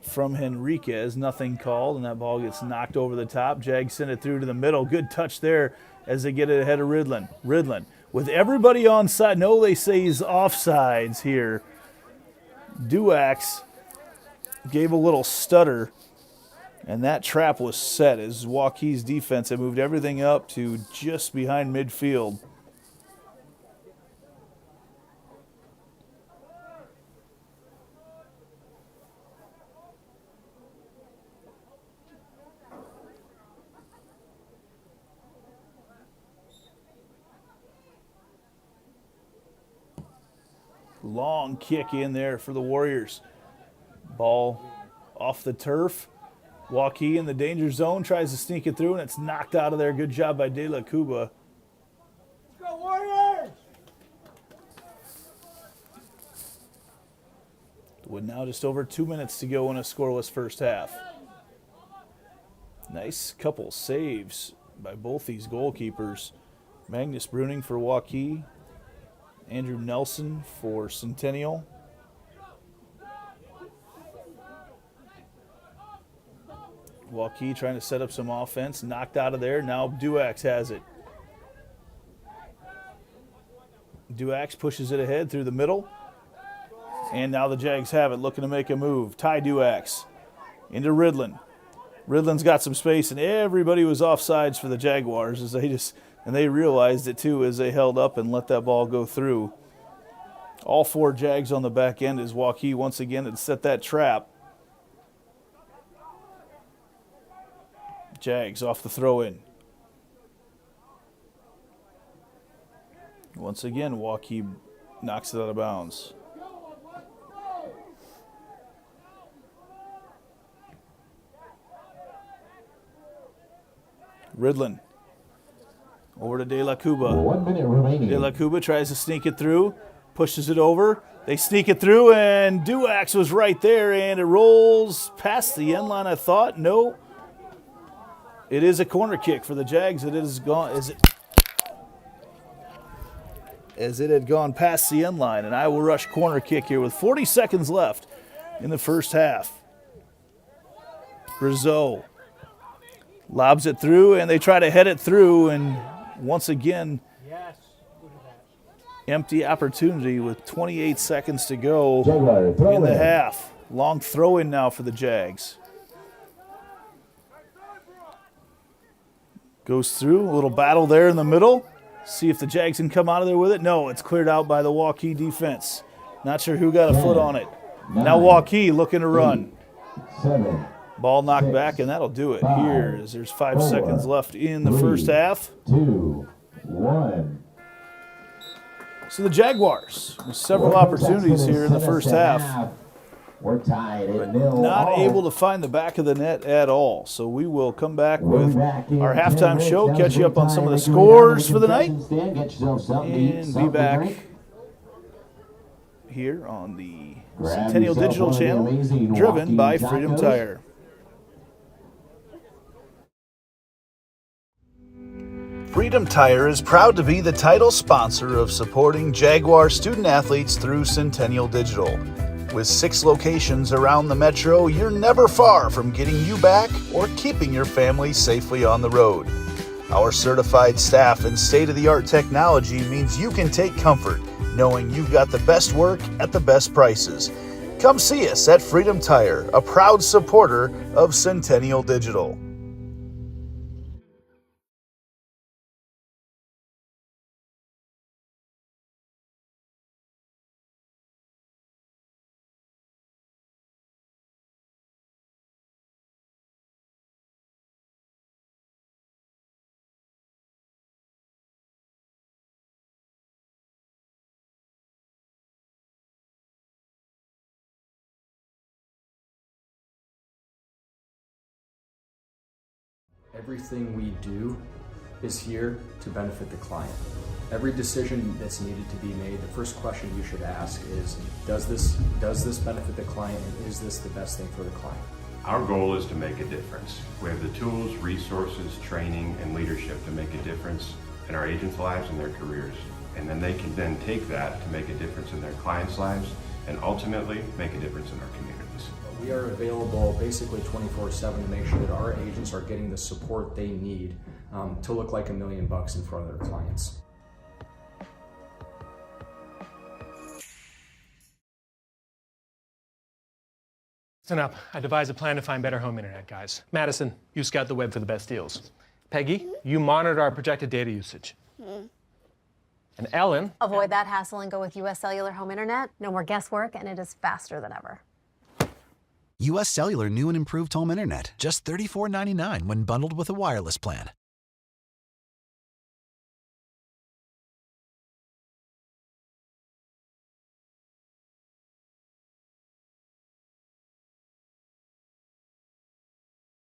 from Henriquez. Nothing called, and that ball gets knocked over the top. Jags send it through to the middle. Good touch there as they get it ahead of Ridland. Ridland with everybody on side. No, they say he's offsides here. Duax gave a little stutter, and that trap was set as Waukee's defense had moved everything up to just behind midfield. Long kick in there for the Warriors. Ball off the turf. Waukee in the danger zone, tries to sneak it through, and it's knocked out of there. Good job by De La Cuba. Let's go, Warriors! With now just over 2 minutes to go in a scoreless first half. Nice couple saves by both these goalkeepers. Magnus Bruning for Waukee. Andrew Nelson for Centennial. Waukee trying to set up some offense. Knocked out of there. Now Duax has it. Duax pushes it ahead through the middle. And now the Jags have it, looking to make a move. Ty Duax into Ridlin. Ridlin's got some space, and everybody was offsides for the Jaguars as they realized it too as they held up and let that ball go through. All four Jags on the back end as Waukee once again had set that trap. Jags off the throw-in. Once again, Waukee knocks it out of bounds. Ridlin over to De La Cuba. 1 minute remaining. De La Cuba tries to sneak it through, pushes it over. They sneak it through, and Duax was right there, and it rolls past the end line. I thought, no. It is a corner kick for the Jags. It is gone as it had gone past the end line. An Iowa Rush corner kick here with 40 seconds left in the first half. Brazeau lobs it through, and they try to head it through, and once again, empty opportunity with 28 seconds to go in the half. Long throw-in now for the Jags. Goes through, a little battle there in the middle. See if the Jags can come out of there with it. No, it's cleared out by the Waukee defense. Not sure who got a foot on it. Now Waukee looking to run. 7. Ball knocked back, and that'll do it here as there's 5 seconds left in the first half. 2, 1. So the Jaguars with several opportunities here in the first half. We're tied at 0. Not able to find the back of the net at all. So we will come back with our halftime show, catch you up on some of the scores for the night, and be back here on the Centennial Digital Channel, driven by Freedom Tire. Freedom Tire is proud to be the title sponsor of supporting Jaguar student athletes through Centennial Digital. With 6 locations around the metro, you're never far from getting you back or keeping your family safely on the road. Our certified staff and state-of-the-art technology means you can take comfort knowing you've got the best work at the best prices. Come see us at Freedom Tire, a proud supporter of Centennial Digital. Everything we do is here to benefit the client. Every decision that's needed to be made, the first question you should ask is, does this benefit the client, and is this the best thing for the client? Our goal is to make a difference. We have the tools, resources, training, and leadership to make a difference in our agents' lives and their careers. And then they can then take that to make a difference in their clients' lives and ultimately make a difference in our communities. We are available basically 24/7 to make sure that our agents are getting the support they need to look like $1 million in front of their clients. Listen up. I devised a plan to find better home internet, guys. Madison, you scout the web for the best deals. Peggy, you monitor our projected data usage. And Ellen... Avoid that hassle and go with US Cellular Home Internet. No more guesswork, and it is faster than ever. U.S. Cellular new and improved home internet. Just $34.99 when bundled with a wireless plan.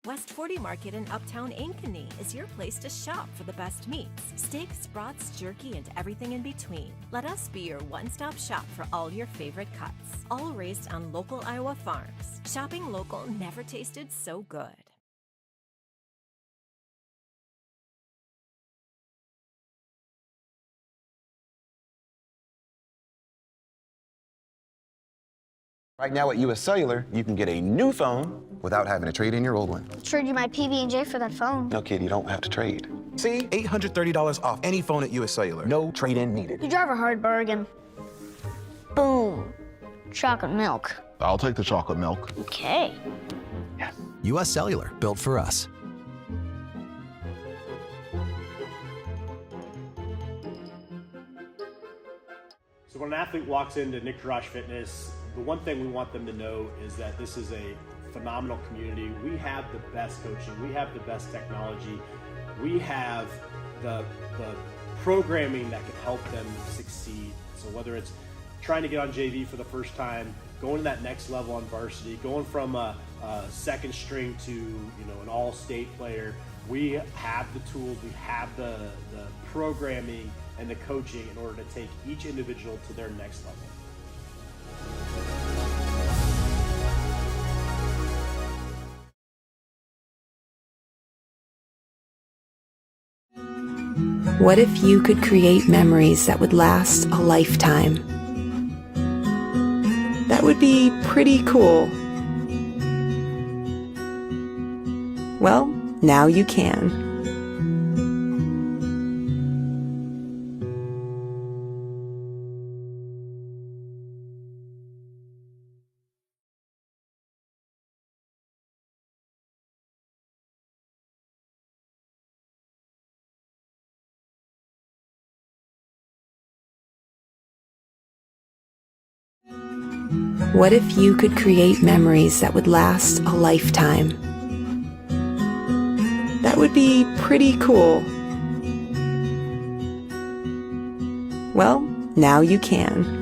West 40 Market in Uptown Ankeny is your place to shop for the best meats. Steaks, brats, jerky, and everything in between. Let us be your one-stop shop for all your favorite cuts. All raised on local Iowa farms. Shopping local never tasted so good. Right now at US Cellular, you can get a new phone without having to trade in your old one. Trade you my PB&J for that phone. No, kid, you don't have to trade. See? $830 off any phone at US Cellular. No trade-in needed. You drive a hard bargain. Boom. Chocolate milk. I'll take the chocolate milk. Okay. US Cellular, built for us. So when an athlete walks into Nick Rush Fitness, the one thing we want them to know is that this is a phenomenal community. We have the best coaching. We have the best technology. We have the programming that can help them succeed. So whether it's trying to get on JV for the first time, going to that next level on varsity, going from a second string to an all-state player, we have the tools, we have the programming and the coaching in order to take each individual to their next level. What if you could create memories that would last a lifetime? That would be pretty cool. Well, now you can. What if you could create memories that would last a lifetime? That would be pretty cool. Well, now you can.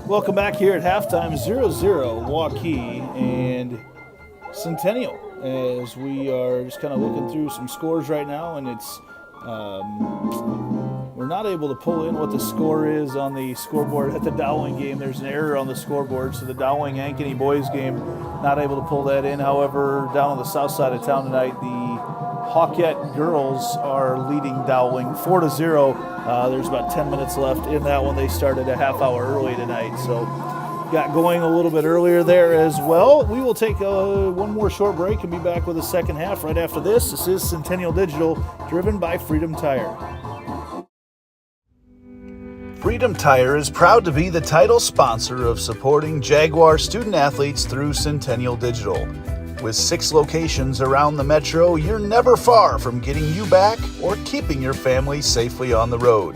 Welcome back here at halftime, 0-0 Waukee and Centennial, as we are just kind of looking through some scores right now, and it's we're not able to pull in what the score is on the scoreboard at the Dowling game. There's an error on the scoreboard, so the Waukee Ankeny boys game, not able to pull that in. However, down on the south side of town tonight, the Hawkette girls are leading Dowling 4-0. There's about 10 minutes left in that one. They started a half hour early tonight, so got going a little bit earlier there as well. We will take one more short break and be back with the second half right after this. This is Centennial Digital, driven by Freedom Tire. Freedom Tire is proud to be the title sponsor of supporting Jaguar student athletes through Centennial Digital. With 6 locations around the metro, you're never far from getting you back or keeping your family safely on the road.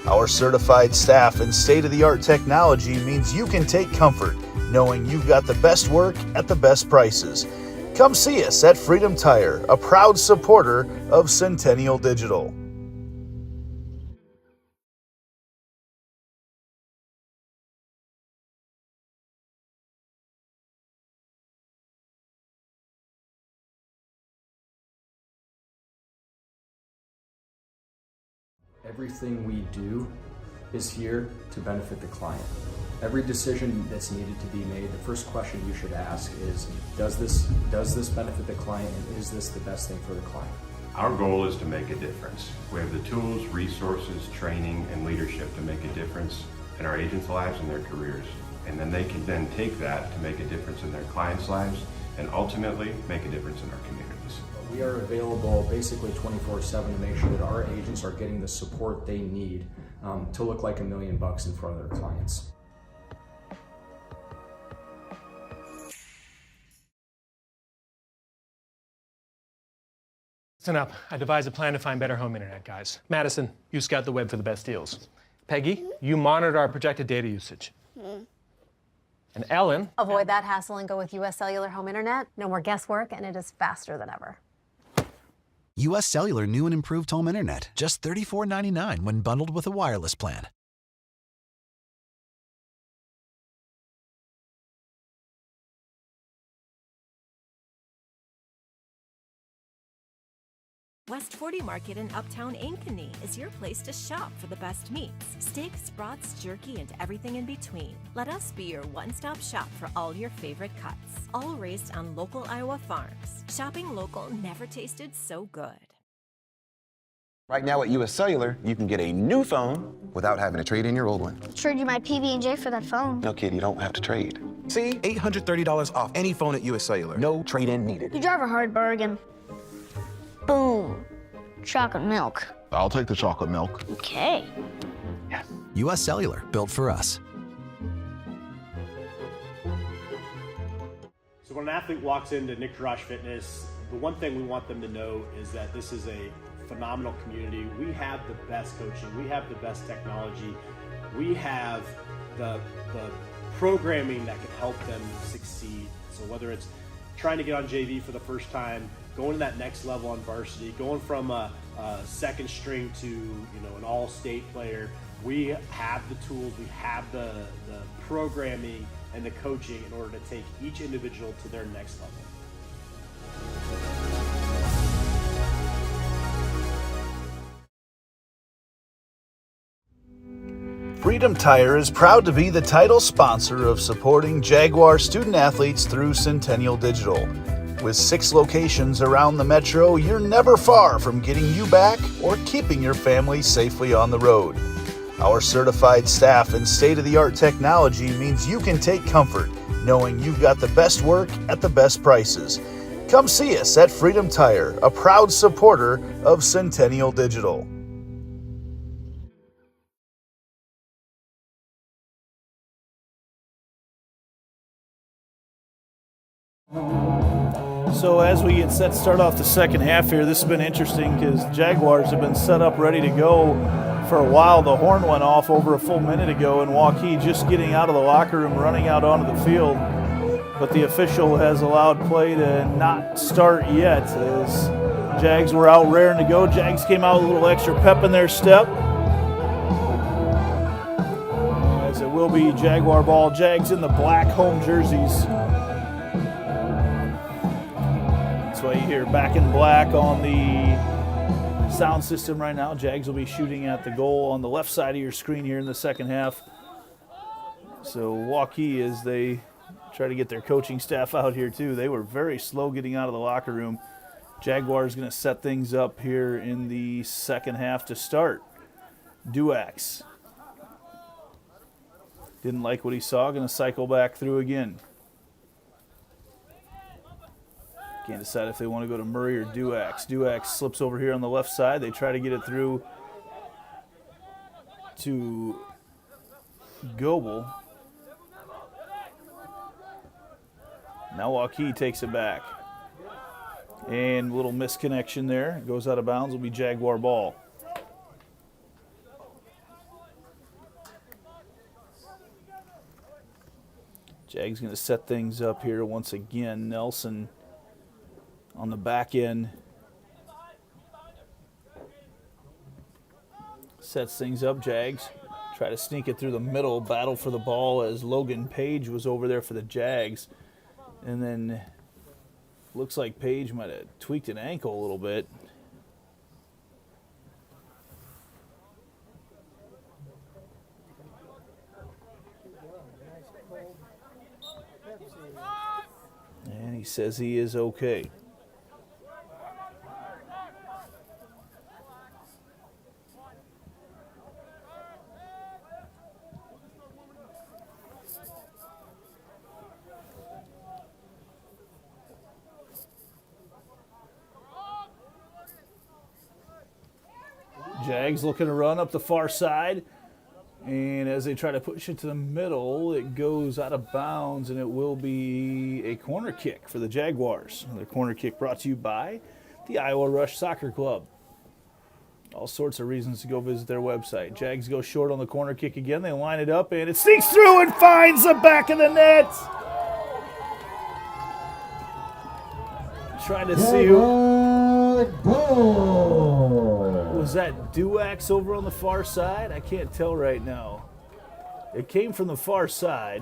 Our certified staff and state-of-the-art technology means you can take comfort knowing you've got the best work at the best prices. Come see us at Freedom Tire, a proud supporter of Centennial Digital. Everything we do is here to benefit the client. Every decision that's needed to be made, the first question you should ask is, does this benefit the client, and is this the best thing for the client? Our goal is to make a difference. We have the tools, resources, training, and leadership to make a difference in our agents' lives and their careers. And then they can then take that to make a difference in their clients' lives and ultimately make a difference in our communities. We are available basically 24/7 to make sure that our agents are getting the support they need to look like $1 million in front of their clients. Listen up. I devised a plan to find better home internet, guys. Madison, you scout the web for the best deals. Peggy, you monitor our projected data usage. And Ellen... Avoid that hassle and go with US Cellular Home Internet. No more guesswork, and it is faster than ever. US Cellular new and improved home internet. Just $34.99 when bundled with a wireless plan. West 40 Market in Uptown Ankeny is your place to shop for the best meats. Steaks, brats, jerky, and everything in between. Let us be your one-stop shop for all your favorite cuts. All raised on local Iowa farms. Shopping local never tasted so good. Right now at US Cellular, you can get a new phone without having to trade in your old one. Trade you my PB&J for that phone. No, kid, you don't have to trade. See? $830 off any phone at US Cellular. No trade-in needed. You drive a hard bargain. Boom. Chocolate milk. I'll take the chocolate milk. Okay. Yes. US Cellular, built for us. So when an athlete walks into Nick Rush Fitness, the one thing we want them to know is that this is a phenomenal community. We have the best coaching. We have the best technology. We have the programming that can help them succeed. So whether it's trying to get on JV for the first time, going to that next level on varsity, going from a second string to an all-state player, we have the tools, we have the programming and the coaching in order to take each individual to their next level. Freedom Tire is proud to be the title sponsor of supporting Jaguar student athletes through Centennial Digital. With 6 locations around the metro, you're never far from getting you back or keeping your family safely on the road. Our certified staff and state-of-the-art technology means you can take comfort knowing you've got the best work at the best prices. Come see us at Freedom Tire, a proud supporter of Centennial Digital. So as we get set to start off the second half here, this has been interesting because Jaguars have been set up ready to go for a while. The horn went off over a full minute ago, and Waukee just getting out of the locker room, running out onto the field. But the official has allowed play to not start yet as Jags were out raring to go. Jags came out with a little extra pep in their step. As it will be Jaguar ball. Jags in the black home jerseys. That's why you hear back in black on the sound system right now. Jags will be shooting at the goal on the left side of your screen here in the second half. So Waukee, as they try to get their coaching staff out here too, they were very slow getting out of the locker room. Jaguars going to set things up here in the second half to start. Duax didn't like what he saw, going to cycle back through again. Can't decide if they want to go to Murray or Duax. Duax slips over here on the left side. They try to get it through to Goebel. Now Waukee takes it back. And a little misconnection there. Goes out of bounds. Will be Jaguar ball. Jags going to set things up here once again. Nelson on the back end sets things up. Jags try to sneak it through the middle, battle for the ball as Logan Page was over there for the Jags. And then looks like Page might have tweaked an ankle a little bit. And he says he is okay. Jags looking to run up the far side. And as they try to push it to the middle, it goes out of bounds, and it will be a corner kick for the Jaguars. The corner kick brought to you by the Iowa Rush Soccer Club. All sorts of reasons to go visit their website. Jags go short on the corner kick again. They line it up, and it sneaks through and finds the back of the net. Trying to see who. Was that Duax over on the far side? I can't tell right now. It came from the far side.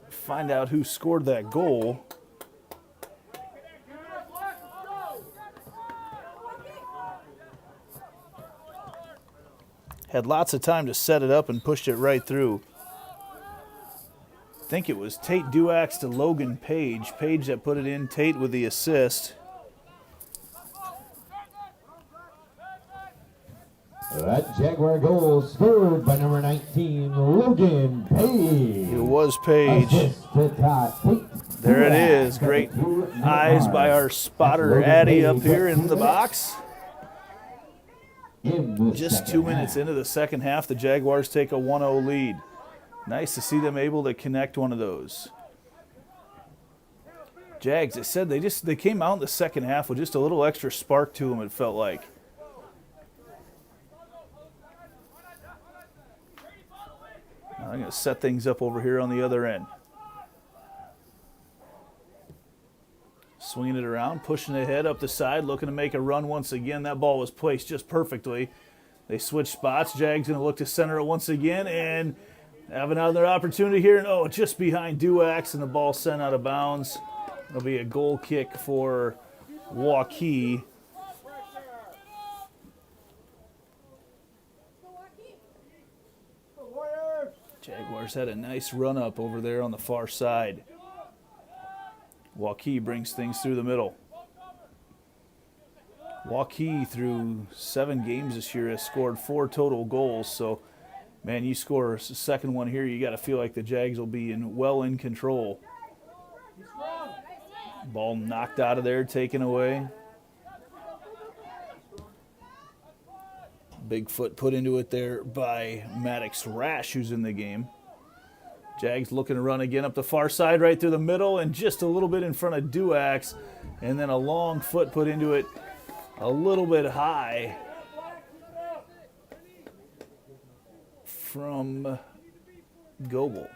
Find out who scored that goal. Had lots of time to set it up and pushed it right through. I think it was Tate Duax to Logan Page. Page that put it in, Tate with the assist. That Jaguar goal scored by number 19, Logan Page. It was Page. There it is. Great eyes by our spotter, Addy, up here in the box. Just 2 minutes into the second half, the Jaguars take a 1-0 lead. Nice to see them able to connect one of those. Jags, it said they came out in the second half with just a little extra spark to them, it felt like. I'm going to set things up over here on the other end. Swinging it around, pushing it ahead up the side, looking to make a run once again. That ball was placed just perfectly. They switch spots. Jags going to look to center it once again and have another opportunity here. And just behind Duax, and the ball sent out of bounds. It'll be a goal kick for Waukee. Jaguars had a nice run up over there on the far side. Waukee brings things through the middle. Waukee, through 7 games this year, has scored 4 total goals. So, man, you score a second one here, you got to feel like the Jags will be well in control. Ball knocked out of there, taken away. Big foot put into it there by Maddox Rash, who's in the game. Jags looking to run again up the far side, right through the middle, and just a little bit in front of Duax. And then a long foot put into it a little bit high from Goebel.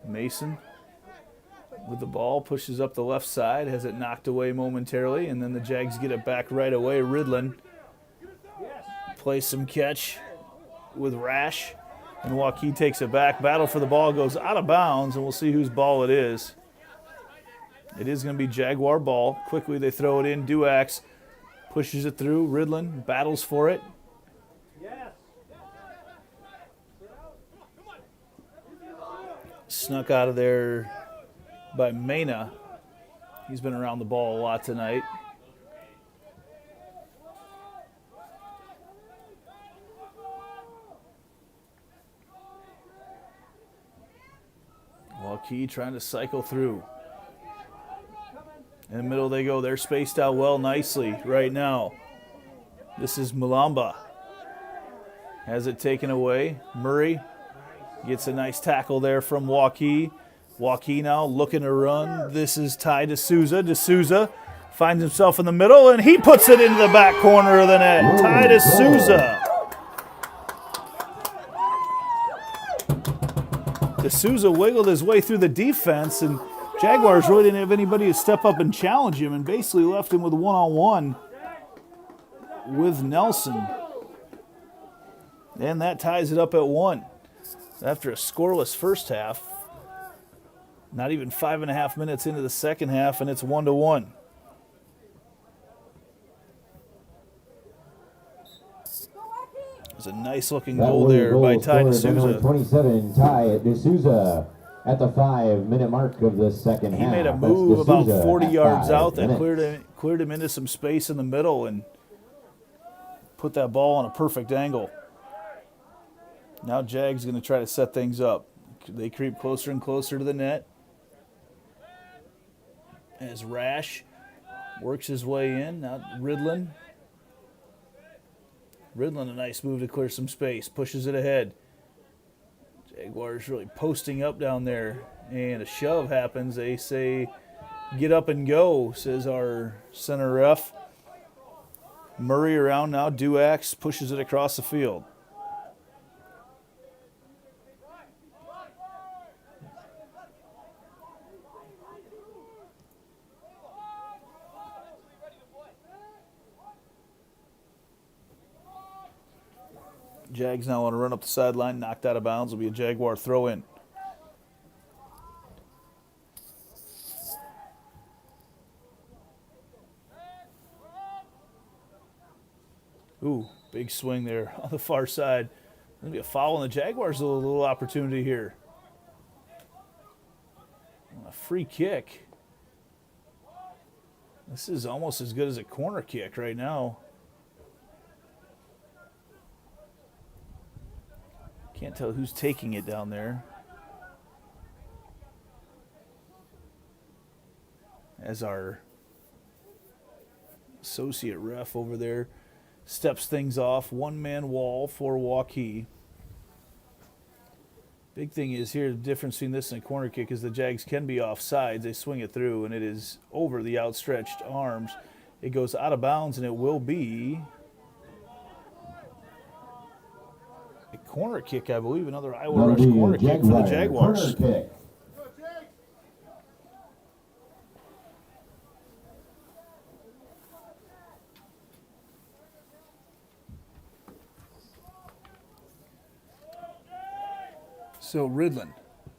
Mason with the ball, pushes up the left side, has it knocked away momentarily, and then the Jags get it back right away. Ridlin plays some catch with Rash, and Waukee takes it back. Battle for the ball goes out of bounds, and we'll see whose ball it is. It is going to be Jaguar ball. Quickly they throw it in. Duax pushes it through. Ridlin battles for it. Snuck out of there by Mena. He's been around the ball a lot tonight. Waukee trying to cycle through. In the middle they go. They're spaced out well nicely right now. This is Mulamba. Has it taken away. Murray gets a nice tackle there from Waukee. Waukee now looking to run. This is Ty D'Souza. D'Souza finds himself in the middle, and he puts it into the back corner of the net. Ty D'Souza. D'Souza wiggled his way through the defense, and Jaguars really didn't have anybody to step up and challenge him, and basically left him with a one-on-one with Nelson. And that ties it up at 1. After a scoreless first half, not even 5.5 minutes into the second half, and it's 1-1. There's a nice looking goal there by Ty D'Souza. Number 27, Ty D'Souza at the 5-minute mark of the second half. He made a move about 40 yards out that cleared him into some space in the middle and put that ball on a perfect angle. Now Jag's going to try to set things up. They creep closer and closer to the net as Rash works his way in. Now Ridlin. Ridlin, a nice move to clear some space. Pushes it ahead. Jaguars really posting up down there. And a shove happens. They say, get up and go, says our center ref. Murray around now. Duax pushes it across the field. Jags now want to run up the sideline, knocked out of bounds. Will be a Jaguar throw in. Ooh, big swing there on the far side. Going to be a foul, and the Jaguars a little opportunity here. A free kick. This is almost as good as a corner kick right now. Can't tell who's taking it down there. As our associate ref over there steps things off. One-man wall for Waukee. Big thing is here, the difference between this and a corner kick is the Jags can be offsides. They swing it through, and it is over the outstretched arms. It goes out of bounds, and it will be a corner kick, I believe. Another Iowa Rush corner kick for the Jaguars. So Ridlin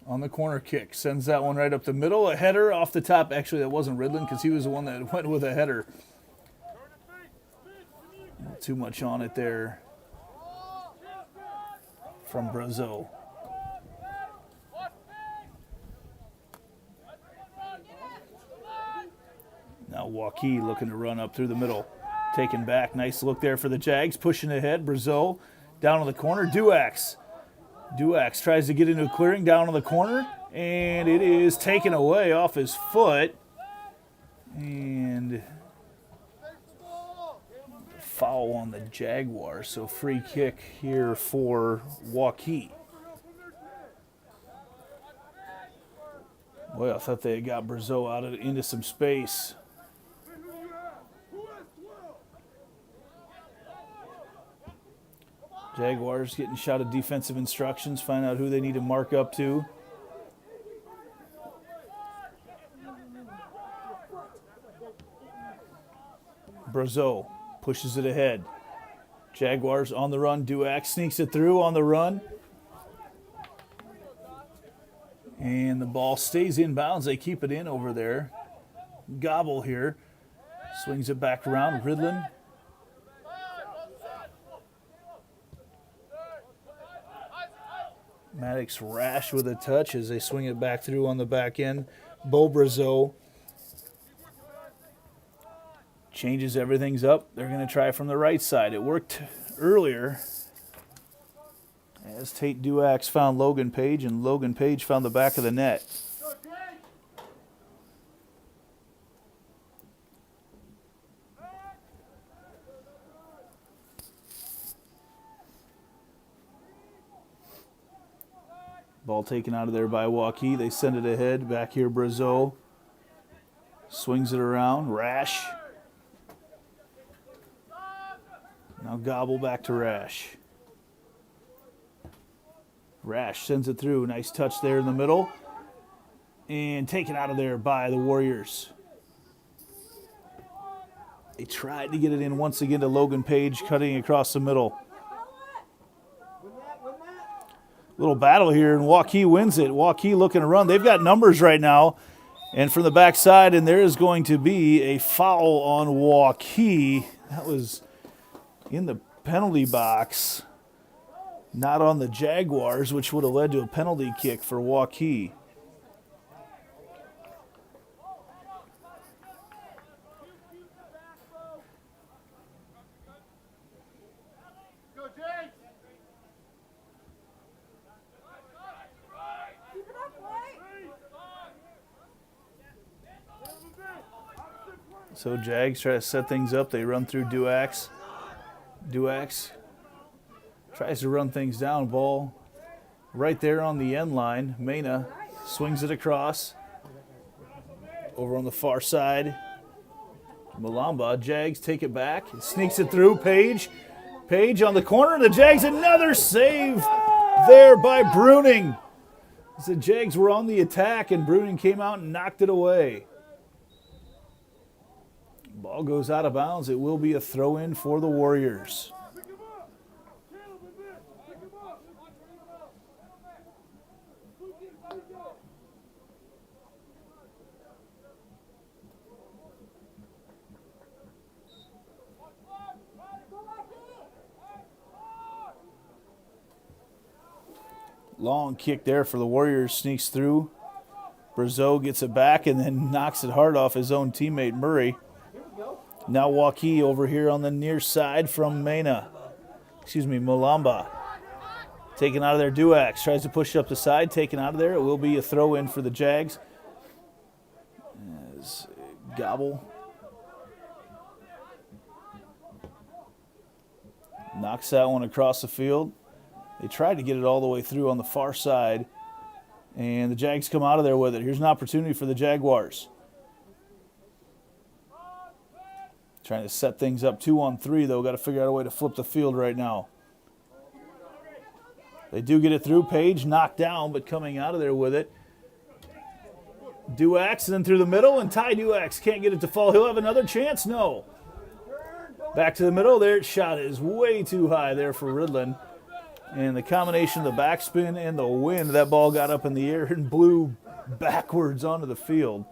on the corner kick sends that one right up the middle. A header off the top. Actually, that wasn't Ridlin because he was the one that went with a header. Not too much on it there from Brazeau. Now Waukee looking to run up through the middle. Taken back. Nice look there for the Jags. Pushing ahead. Brazeau down on the corner. Duax tries to get into a clearing down on the corner, and it is taken away off his foot. And foul on the Jaguars, so free kick here for Waukee. Well, I thought they had got Brazeau out into some space. Jaguars getting shot of defensive instructions, find out who they need to mark up to. Brazeau pushes it ahead. Jaguars on the run. Duax sneaks it through on the run. And the ball stays in bounds. They keep it in over there. Gobble here. Swings it back around. Ridlin. Maddox Rash with a touch as they swing it back through on the back end. Bo Brazeau changes everything's up. They're going to try from the right side. It worked earlier as Tate Duax found Logan Page, and Logan Page found the back of the net. Ball taken out of there by Waukee. They send it ahead. Back here, Brazeau swings it around. Rash. Now Gobble back to Rash. Rash sends it through. Nice touch there in the middle. And taken out of there by the Warriors. They tried to get it in once again to Logan Page, cutting across the middle. Little battle here, and Waukee wins it. Waukee looking to run. They've got numbers right now. And from the backside, and there is going to be a foul on Waukee. That was in the penalty box, not on the Jaguars, which would have led to a penalty kick for Waukee. So Jags try to set things up. They run through Duax. Duax tries to run things down. Ball right there on the end line. Mena swings it across. Over on the far side. Malamba. Jags take it back. Sneaks it through. Page on the corner. The Jags, another save there by Bruning. The Jags were on the attack, and Bruning came out and knocked it away. Ball goes out of bounds. It will be a throw-in for the Warriors. Long kick there for the Warriors, sneaks through. Brazeau gets it back and then knocks it hard off his own teammate Murray. Now Waukee over here on the near side from Mulamba. Taken out of there, Duax tries to push up the side, taken out of there. It will be a throw-in for the Jags. As Gobble knocks that one across the field. They tried to get it all the way through on the far side, and the Jags come out of there with it. Here's an opportunity for the Jaguars. Trying to set things up 2-on-3, though. Got to figure out a way to flip the field right now. They do get it through. Page knocked down, but coming out of there with it. Duax, and then through the middle, and Ty Duax can't get it to fall. He'll have another chance? No. Back to the middle. Their shot is way too high there for Ridland. And the combination of the backspin and the wind, that ball got up in the air and blew backwards onto the field.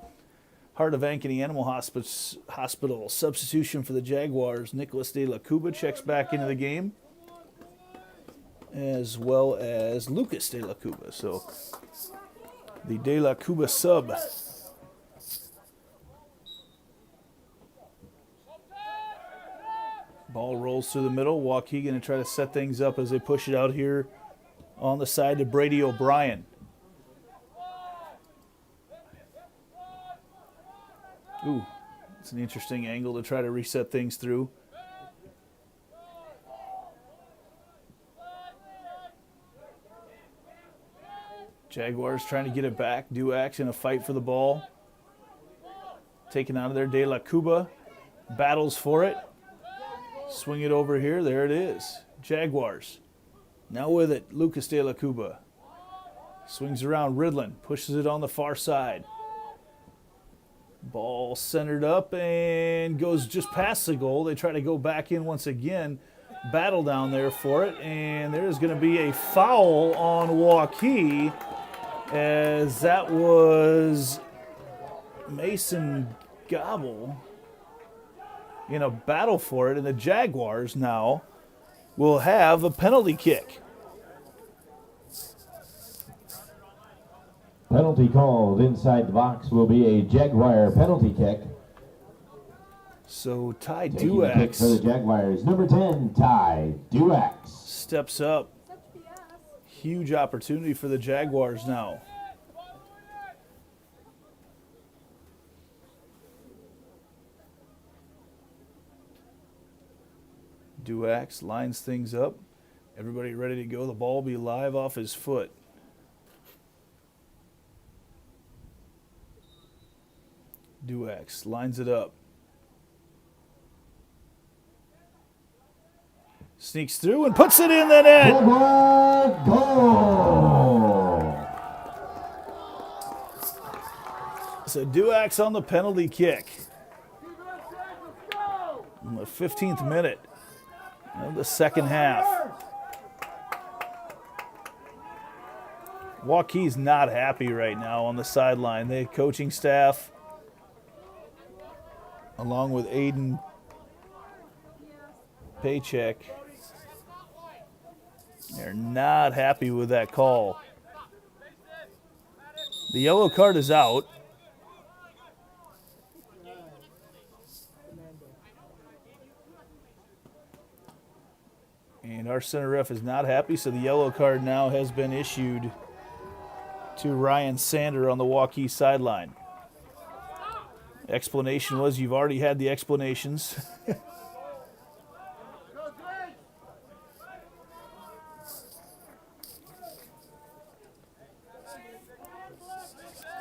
Heart of Ankeny Animal Hospital substitution for the Jaguars. Nicholas De La Cuba checks back into the game, as well as Lucas De La Cuba. So the De La Cuba sub. Ball rolls through the middle. Waukee going to try to set things up as they push it out here on the side to Brady O'Brien. Ooh, it's an interesting angle to try to reset things through. Jaguars trying to get it back. Duax in a fight for the ball. Taken out of there, De La Cuba. Battles for it. Swing it over here. There it is. Jaguars. Now with it, Lucas De La Cuba. Swings around Ridland. Pushes it on the far side. Ball centered up and goes just past the goal. They try to go back in once again. Battle down there for it. And there's going to be a foul on Waukee, as that was Mason Gobble in a battle for it, and the Jaguars now will have a penalty kick. Penalty called inside the box will be a Jaguar penalty kick. So Ty Taking the kick Duax for the Jaguars, number 10, Ty Duax. steps up. Huge opportunity for the Jaguars now. Duax lines things up. Everybody ready to go. The ball will be live off his foot. Duax lines it up. Sneaks through and puts it in the net. Goal! So Duax on the penalty kick. In the 15th minute of the second half. Waukee's not happy right now on the sideline. The coaching staff, along with Aiden Paycheck, they're not happy with that call. The yellow card is out. And our center ref is not happy, so the yellow card now has been issued to Ryan Sander on the Waukee sideline. Explanation was you've already had the explanations.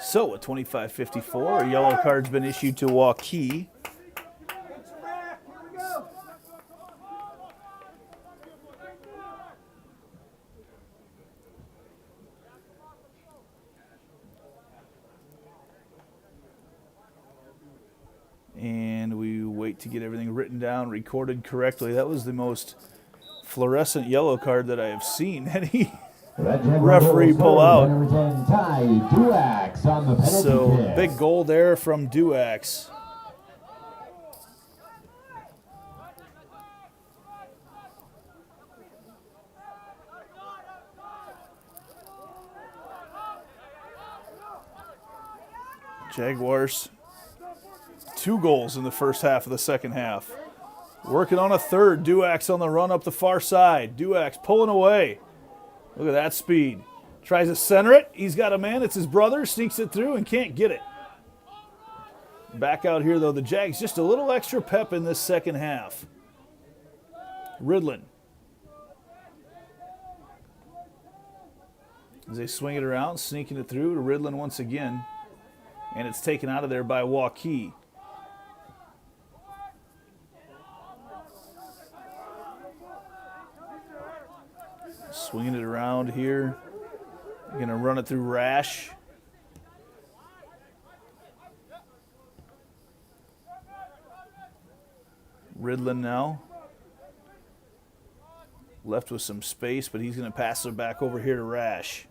So, a 25-54, a yellow card's been issued to Waukee. And we wait to get everything written down, recorded correctly. That was the most fluorescent yellow card that I have seen any referee pull out. So, big goal there from Duax. Jaguars, 2 goals in the first half of the second half. Working on a third. Duax on the run up the far side. Duax pulling away. Look at that speed. Tries to center it. He's got a man. It's his brother. Sneaks it through and can't get it. Back out here, though, the Jags just a little extra pep in this second half. Ridlin. As they swing it around, sneaking it through to Ridlin once again. And it's taken out of there by Waukee. Swinging it around here. Going to run it through Rash. Ridlin now. Left with some space, but he's going to pass it back over here to Rash.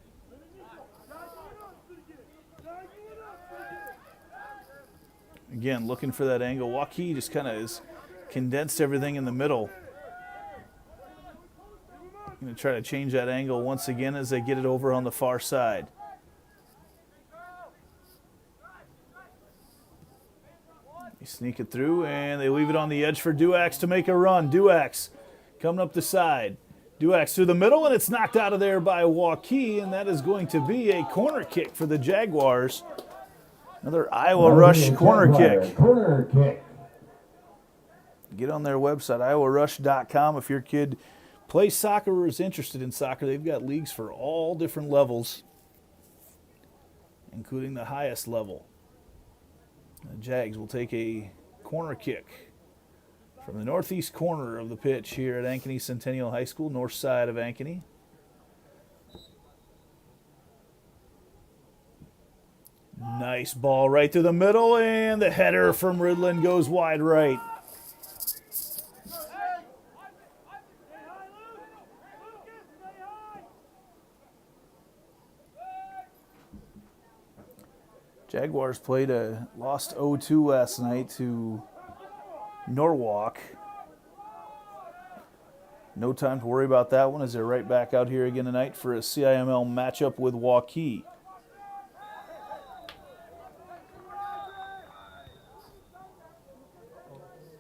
Again, looking for that angle. Waukee just kind of has condensed everything in the middle. Going to try to change that angle once again as they get it over on the far side. They sneak it through, and they leave it on the edge for Duax to make a run. Duax coming up the side. Duax through the middle, and it's knocked out of there by Waukee, and that is going to be a corner kick for the Jaguars. Another Iowa Rush corner kick. Corner kick. Get on their website, iowarush.com, if your kid plays soccer or is interested in soccer. They've got leagues for all different levels, including the highest level. The Jags will take a corner kick from the northeast corner of the pitch here at Ankeny Centennial High School, north side of Ankeny. Nice ball right through the middle, and the header from Ridlin goes wide right. Jaguars lost 0-2 last night to Norwalk. No time to worry about that one as they're right back out here again tonight for a CIML matchup with Waukee.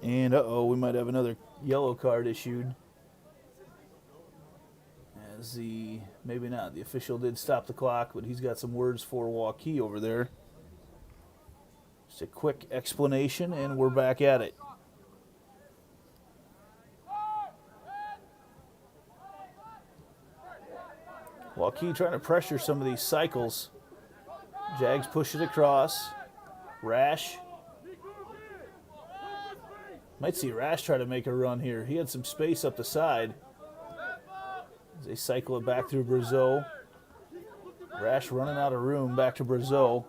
And we might have another yellow card issued. As maybe not, the official did stop the clock, but he's got some words for Waukee over there. Just a quick explanation, and we're back at it. Waukee trying to pressure some of these cycles. Jags push it across. Rash. Might see Rash try to make a run here. He had some space up the side. As they cycle it back through Brazeau. Rash running out of room back to Brazeau.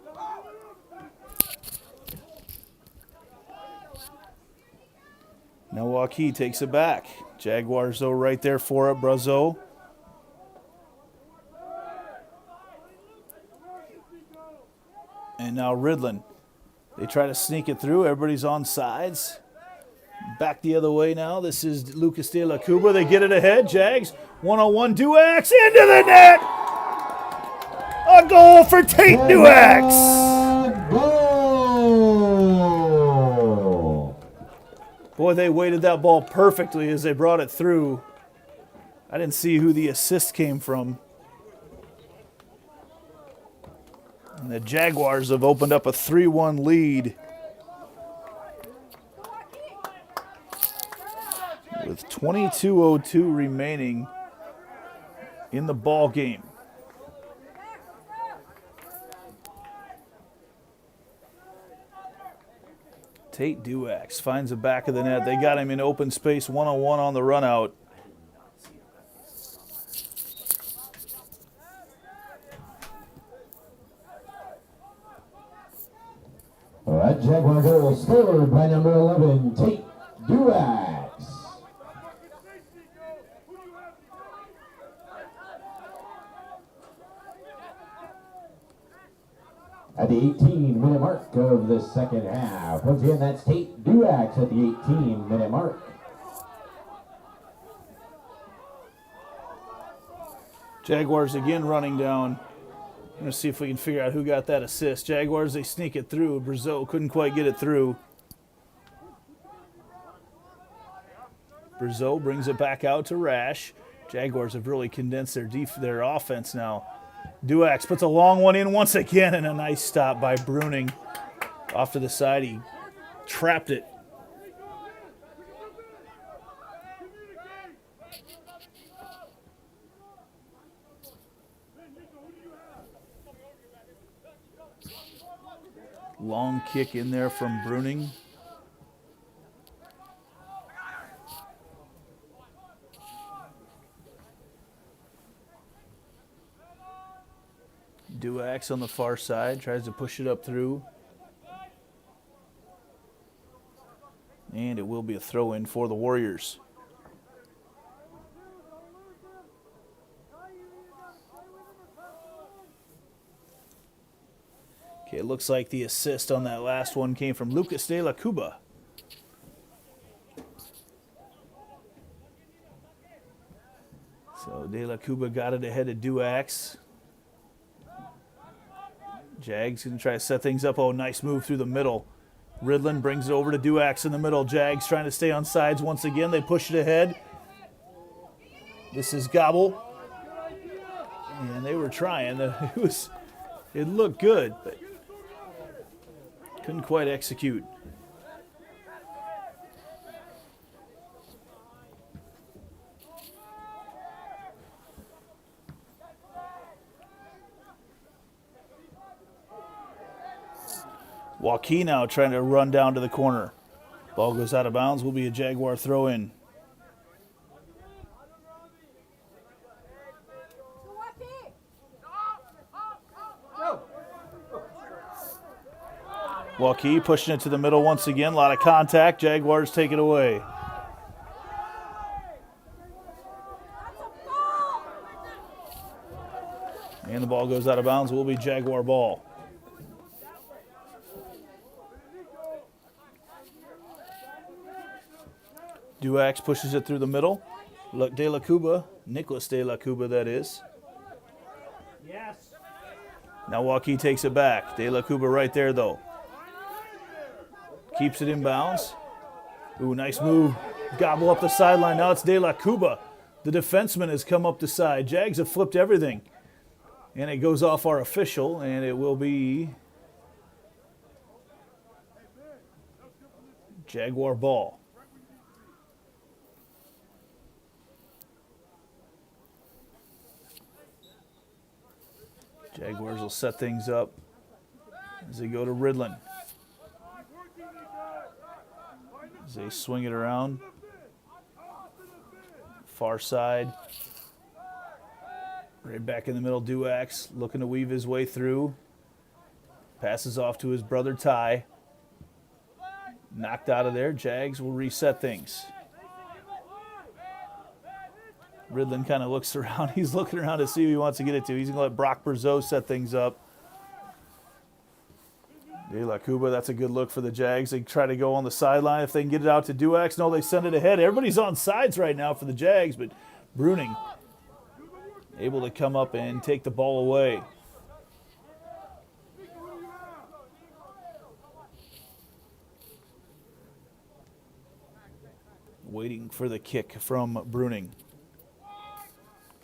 Now Waukee takes it back. Jaguars, though, right there for it. Brazeau. And now Ridlin. They try to sneak it through. Everybody's on sides. Back the other way now. This is Lucas De La Cuba. They get it ahead. Jags, one-on-one. Duax into the net. A goal for Tate Duax. Boy, they weighted that ball perfectly as they brought it through. I didn't see who the assist came from. And the Jaguars have opened up a 3-1 lead 22:02 remaining in the ball game. Tate Duax finds the back of the net. They got him in open space, one-on-one on the run out. That Jaguar goal scored by number 11, Tate Duax. At the 18-minute mark of the second half. Once again, that's Tate Duax at the 18-minute mark. Jaguars again running down. I'm going to see if we can figure out who got that assist. Jaguars, they sneak it through. Brazeau couldn't quite get it through. Brazeau brings it back out to Rash. Jaguars have really condensed their offense now. Duax puts a long one in once again, and a nice stop by Bruning. Off to the side, he trapped it. Long kick in there from Bruning. Duax on the far side, tries to push it up through. And it will be a throw-in for the Warriors. Okay, it looks like the assist on that last one came from Lucas de la Cuba. So de la Cuba got it ahead of Duax. Jags going to try to set things up. Oh, nice move through the middle. Ridlin brings it over to Duax in the middle. Jags trying to stay on sides once again. They push it ahead. This is Gobble. And they were trying. It looked good, but couldn't quite execute. Waukee now trying to run down to the corner. Ball goes out of bounds. Will be a Jaguar throw in. Waukee pushing it to the middle once again. A lot of contact. Jaguars take it away. And the ball goes out of bounds. It will be Jaguar ball. Duax pushes it through the middle. Look, De La Cuba, Nicholas De La Cuba, that is. Yes. Now Waukee takes it back. De La Cuba right there, though. Keeps it in bounds. Ooh, nice move. Gobble up the sideline. Now it's De La Cuba. The defenseman has come up the side. Jags have flipped everything. And it goes off our official, and it will be Jaguar ball. Jaguars will set things up as they go to Ridlin. As they swing it around. Far side. Right back in the middle, Duax looking to weave his way through. Passes off to his brother Ty. Knocked out of there. Jags will reset things. Ridlin kind of looks around. He's looking around to see who he wants to get it to. He's going to let Brock Brazeau set things up. De La Cuba, that's a good look for the Jags. They try to go on the sideline if they can get it out to Duax. No, they send it ahead. Everybody's on sides right now for the Jags, but Bruning able to come up and take the ball away. Waiting for the kick from Bruning.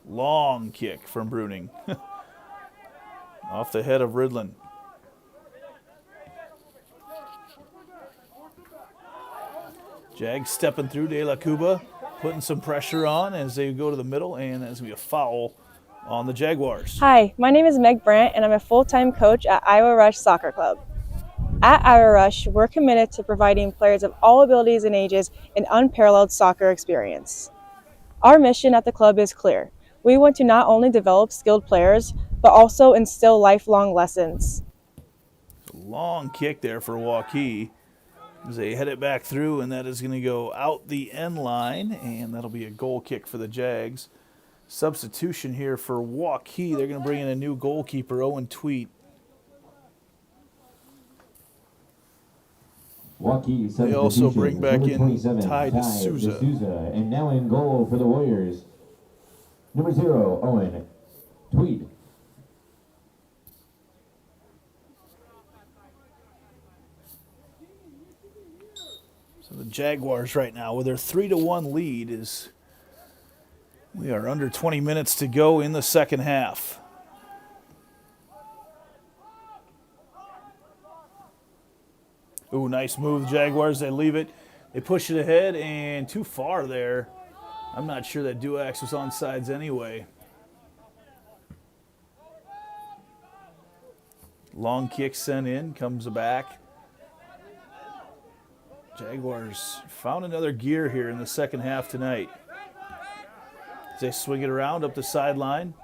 Long kick from Bruning. Off the head of Ridlin. Jags stepping through De La Cuba. putting some pressure on as they go to the middle, and that's going to be a foul on the Jaguars. Hi, my name is Meg Brandt, and I'm a full-time coach at Iowa Rush Soccer Club. At Iowa Rush, we're committed to providing players of all abilities and ages an unparalleled soccer experience. Our mission at the club is clear. We want to not only develop skilled players, but also instill lifelong lessons. Long kick there for Waukee as they head it back through, and that is going to go out the end line, and that'll be a goal kick for the Jags. Substitution here for Waukee. They're going to bring in a new goalkeeper, Owen Tweet. Waukee They also bring back in 27, Ty D'Souza. And now in goal for the Warriors, number 0, Owen Tweed. So the Jaguars right now with their 3-1 lead is we are under 20 minutes to go in the second half. Ooh, nice move, Jaguars. They leave it. They push it ahead and too far there. I'm not sure that Duax was on sides anyway. Long kick sent in, comes back. Jaguars found another gear here in the second half tonight. As they swing it around up the sideline.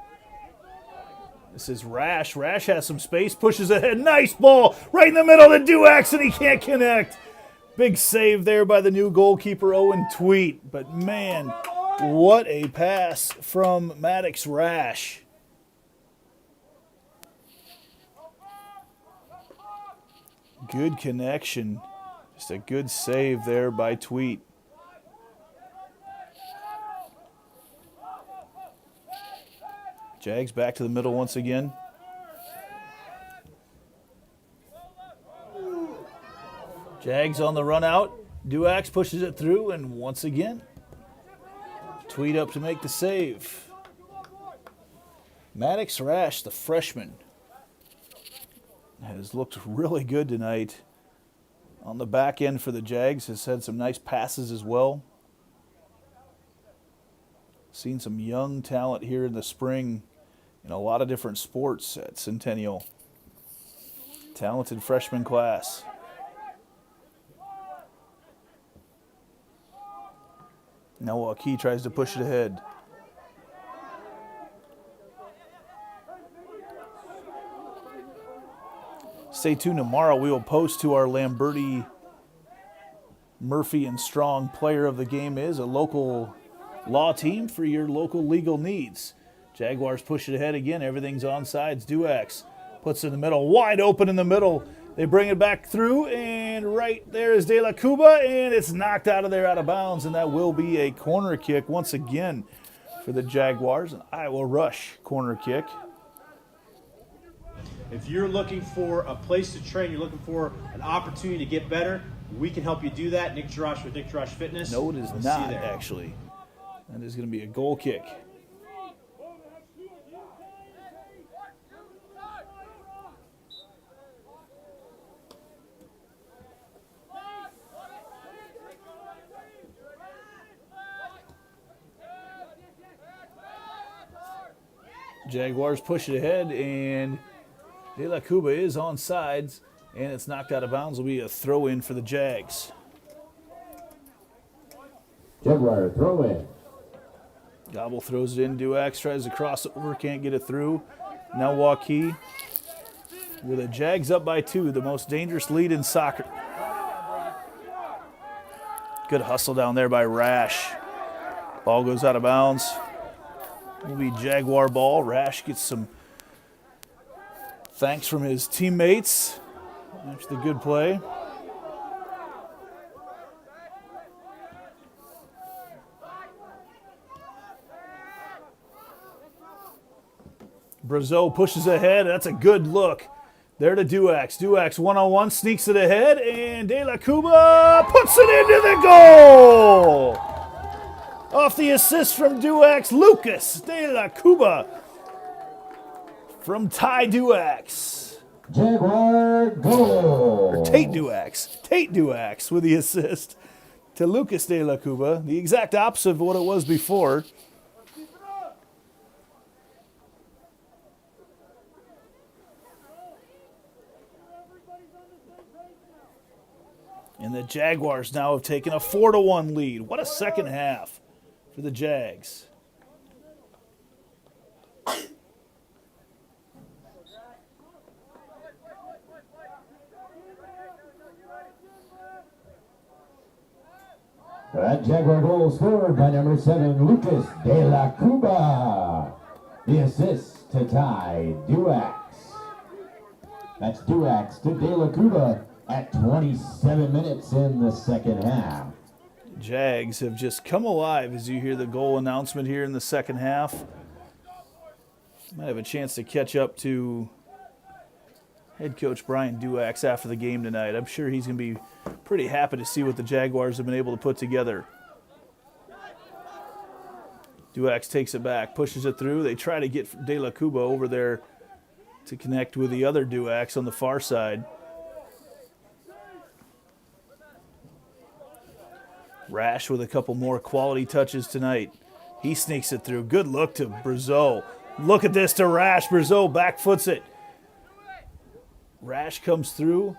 This is Rash. Rash has some space, pushes ahead. Nice ball right in the middle to Duax, and he can't connect. Big save there by the new goalkeeper, Owen Tweet. But man, what a pass from Maddox Rash. Good connection. Just a good save there by Tweet. Jags back to the middle once again. Jags on the run out. Duax pushes it through, and once again, Tweet up to make the save. Maddox Rash, the freshman, has looked really good tonight. On the back end for the Jags, has had some nice passes as well. Seen some young talent here in the spring in a lot of different sports at Centennial. Talented freshman class. Now Waukee tries to push it ahead. Stay tuned tomorrow. We will post who our Lamberti, Murphy, and Strong player of the game is, a local law team for your local legal needs. Jaguars push it ahead again. Everything's on sides. Duax puts it in the middle, wide open in the middle. They bring it back through, and right there is De La Cuba, and it's knocked out of there, out of bounds, and that will be a corner kick once again for the Jaguars. An Iowa Rush corner kick. If you're looking for a place to train, you're looking for an opportunity to get better, we can help you do that. Nick Jarash with Nick Jarash Fitness. No, it is We'll not, see you there. actually. That is going to be a goal kick. Jaguars push it ahead, and De La Cuba is on sides, and it's knocked out of bounds. Will be a throw-in for the Jags. Jaguar throw in. Gobble throws it in. Duax tries to cross over, can't get it through. Now Waukee with the Jags up by 2, the most dangerous lead in soccer. Good hustle down there by Rash. Ball goes out of bounds. Will be Jaguar ball. Rash gets some thanks from his teammates after the good play. Brazeau pushes ahead. That's a good look. There to Duax. Duax one-on-one, sneaks it ahead, and De La Cuba puts it into the goal! Off the assist from Duax, Lucas De La Cuba from Ty Duax. Jaguar goal. Or Tate Duax. Tate Duax with the assist. to Lucas De La Cuba, the exact opposite of what it was before. And the Jaguars now have taken a 4-1 lead. What a second half for the Jags. That Jaguar goal scored by number 7, Lucas De La Cuba. The assist to tie Duax. That's Duax to De La Cuba at 27 minutes in the second half. Jags have just come alive as you hear the goal announcement here in the second half. Might have a chance to catch up to head coach Brian Duax after the game tonight. I'm sure he's going to be pretty happy to see what the Jaguars have been able to put together. Duax takes it back, pushes it through. They try to get De La Cuba over there to connect with the other Duax on the far side. Rash with a couple more quality touches tonight. He sneaks it through. Good look to Brazeau. Look at this to Rash. Brazeau back foots it. Rash comes through,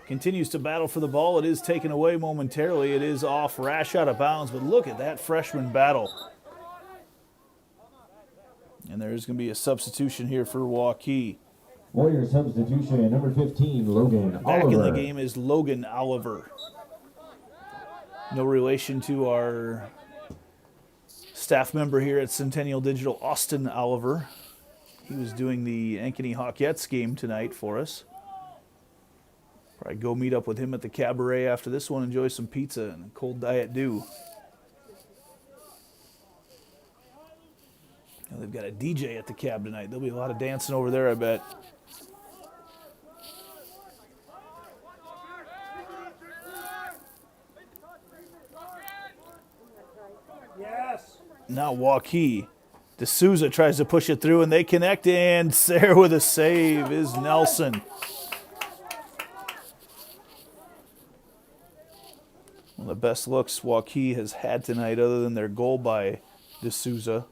continues to battle for the ball. It is taken away momentarily. It is off. Rash out of bounds, but look at that freshman battle. And there's going to be a substitution here for Waukee. Warrior substitution, number 15, Logan Back Oliver. in the game is Logan Oliver. No relation to our staff member here at Centennial Digital, Austin Oliver. He was doing the Ankeny Hawkettes game tonight for us. Probably go meet up with him at the cabaret after this one, enjoy some pizza and a cold Diet Dew. Now they've got a DJ at the cab tonight. There'll be a lot of dancing over there, I bet. Yes. Now Waukee. D'Souza tries to push it through, and they connect, and there with a save is Nelson. One of the best looks Waukee has had tonight other than their goal by D'Souza.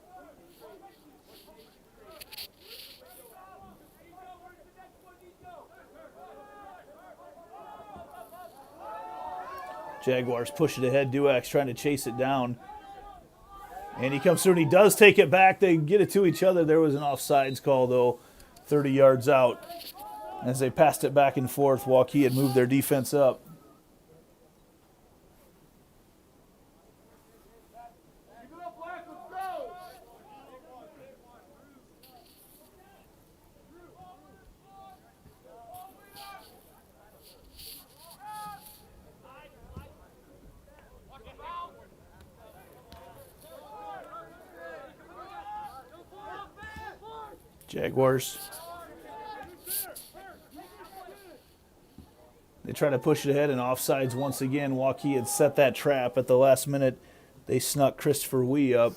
Jaguars push it ahead. Duax trying to chase it down. And he comes through and he does take it back. They get it to each other. There was an offsides call, though, 30 yards out. As they passed it back and forth, Waukee had moved their defense up. Jaguars. They try to push it ahead and offsides once again. Waukee had set that trap at the last minute. They snuck Christopher Wee up.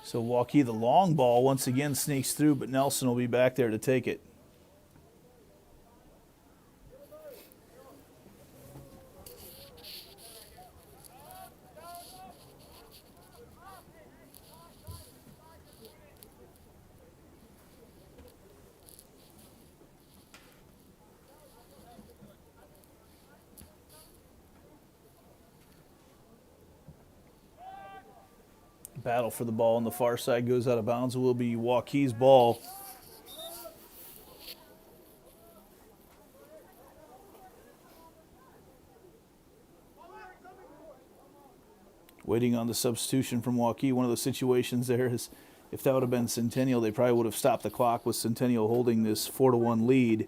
So Waukee, the long ball, once again sneaks through, but Nelson will be back there to take it. Battle for the ball on the far side goes out of bounds. It will be Waukee's ball. Waiting on the substitution from Waukee. One of the situations there is if that would have been Centennial, they probably would have stopped the clock with Centennial holding this 4-1 lead.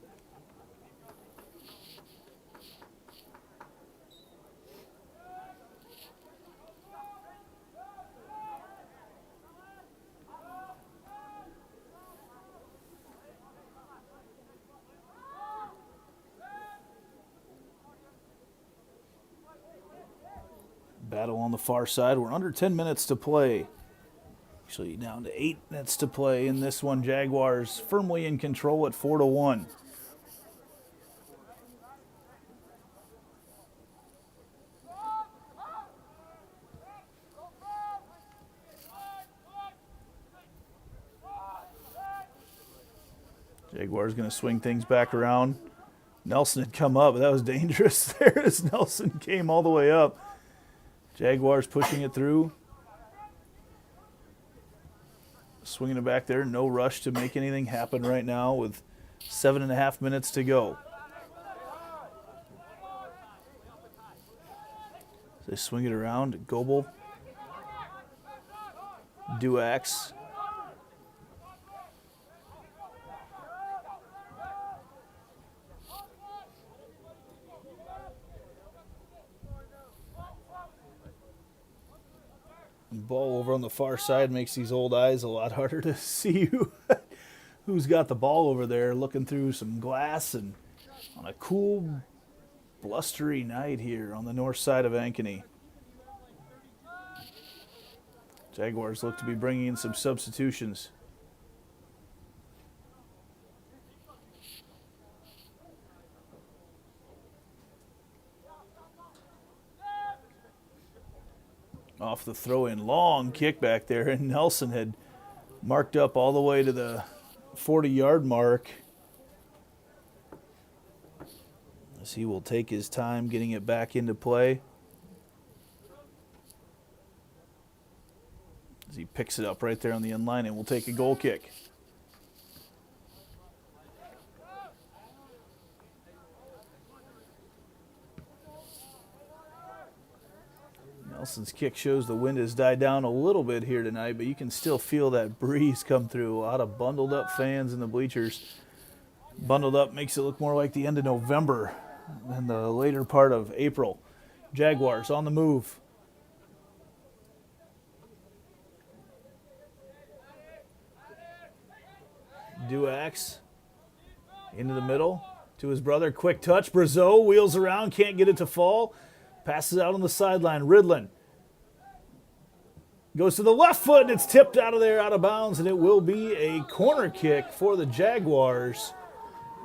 battle on the far side. We're under 10 minutes to play. Actually down to 8 minutes to play in this one. Jaguars firmly in control at 4-1. Jaguars going to swing things back around. Nelson had come up, but that was dangerous there as Nelson came all the way up. Jaguars pushing it through. Swinging it back there. No rush to make anything happen right now with 7.5 minutes to go. They swing it around. Goebel. Duax. Ball over on the far side makes these old eyes a lot harder to see who's got the ball over there, looking through some glass and on a cool, blustery night here on the north side of Ankeny. Jaguars look to be bringing in some substitutions. Off the throw-in, long kick back there, and Nelson had marked up all the way to the 40-yard mark. As he will take his time getting it back into play. As he picks it up right there on the end line and will take a goal kick. Nelson's kick shows the wind has died down a little bit here tonight, but you can still feel that breeze come through. A lot of bundled up fans in the bleachers. Bundled up makes it look more like the end of November than the later part of April. Jaguars on the move. Duax into the middle to his brother. Quick touch. Brazeau wheels around, can't get it to fall. Passes out on the sideline. Ridlin goes to the left foot, and it's tipped out of there, out of bounds, and it will be a corner kick for the Jaguars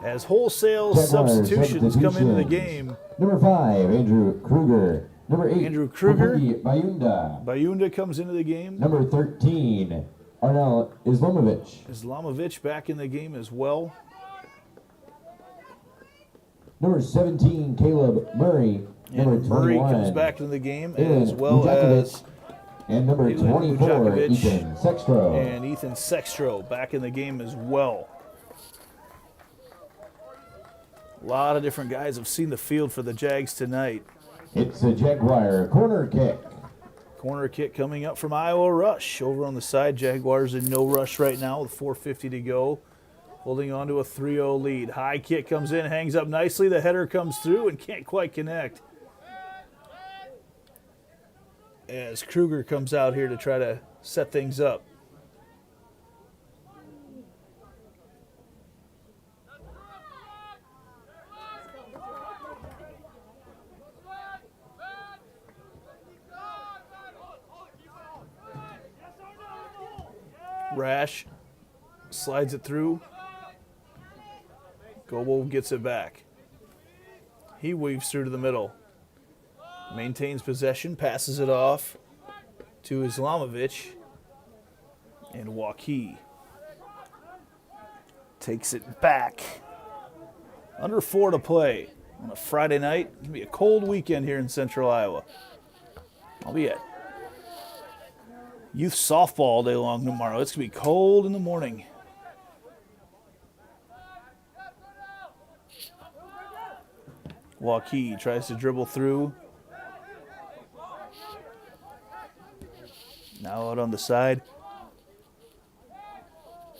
as wholesale substitutions come into the game. Number 5, Andrew Kruger. Number 8, Andrew Kruger. Bayunda. Bayunda comes into the game. Number 13, Arnel Islamovich. Islamovich back in the game as well. Number 17, Caleb Murray. Number And Murray 21, comes back into the game, Ilan as well Vujakovic. as And number Ilan 24, Vujakovic Ethan Sextro. And Ethan Sextro back in the game as well. A lot of different guys have seen the field for the Jags tonight. It's a Jaguar corner kick. Corner kick coming up from Iowa Rush. Over on the side, Jaguars in no rush right now with 4:50 to go. Holding on to a 3-0 lead. High kick comes in, hangs up nicely. The header comes through and can't quite connect. As Kruger comes out here to try to set things up. Rash slides it through. Goebel gets it back. He weaves through to the middle. Maintains possession, passes it off to Islamovich. And Waukee takes it back. Under 4 to play on a Friday night. It's going to be a cold weekend here in Central Iowa. I'll be at youth softball all day long tomorrow. It's going to be cold in the morning. Waukee tries to dribble through. Now out on the side.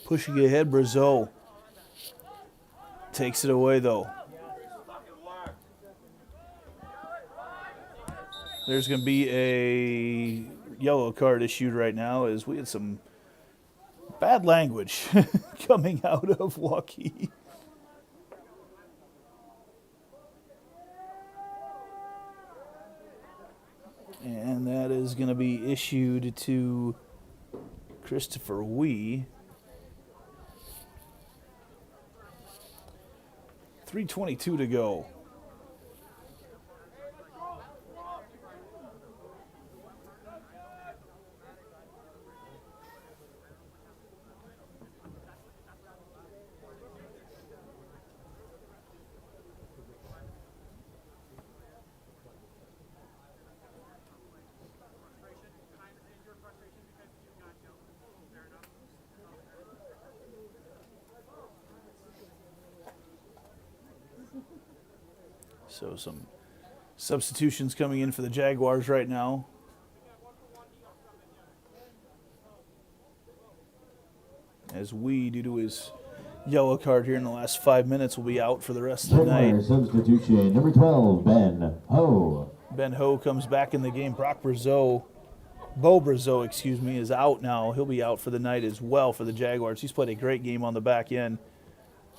Pushing ahead, Brazeau. Takes it away, though. There's going to be a yellow card issued right now as we had some bad language coming out of Waukee. And that is going to be issued to Christopher Wee. 3:22 to go. So some substitutions coming in for the Jaguars right now. As Wee, due to his yellow card here in the last 5 minutes, will be out for the rest of the night. Substitution, number 12, Ben Ho. Ben Ho comes back in the game. Bo Brazeau, is out now. He'll be out for the night as well for the Jaguars. He's played a great game on the back end,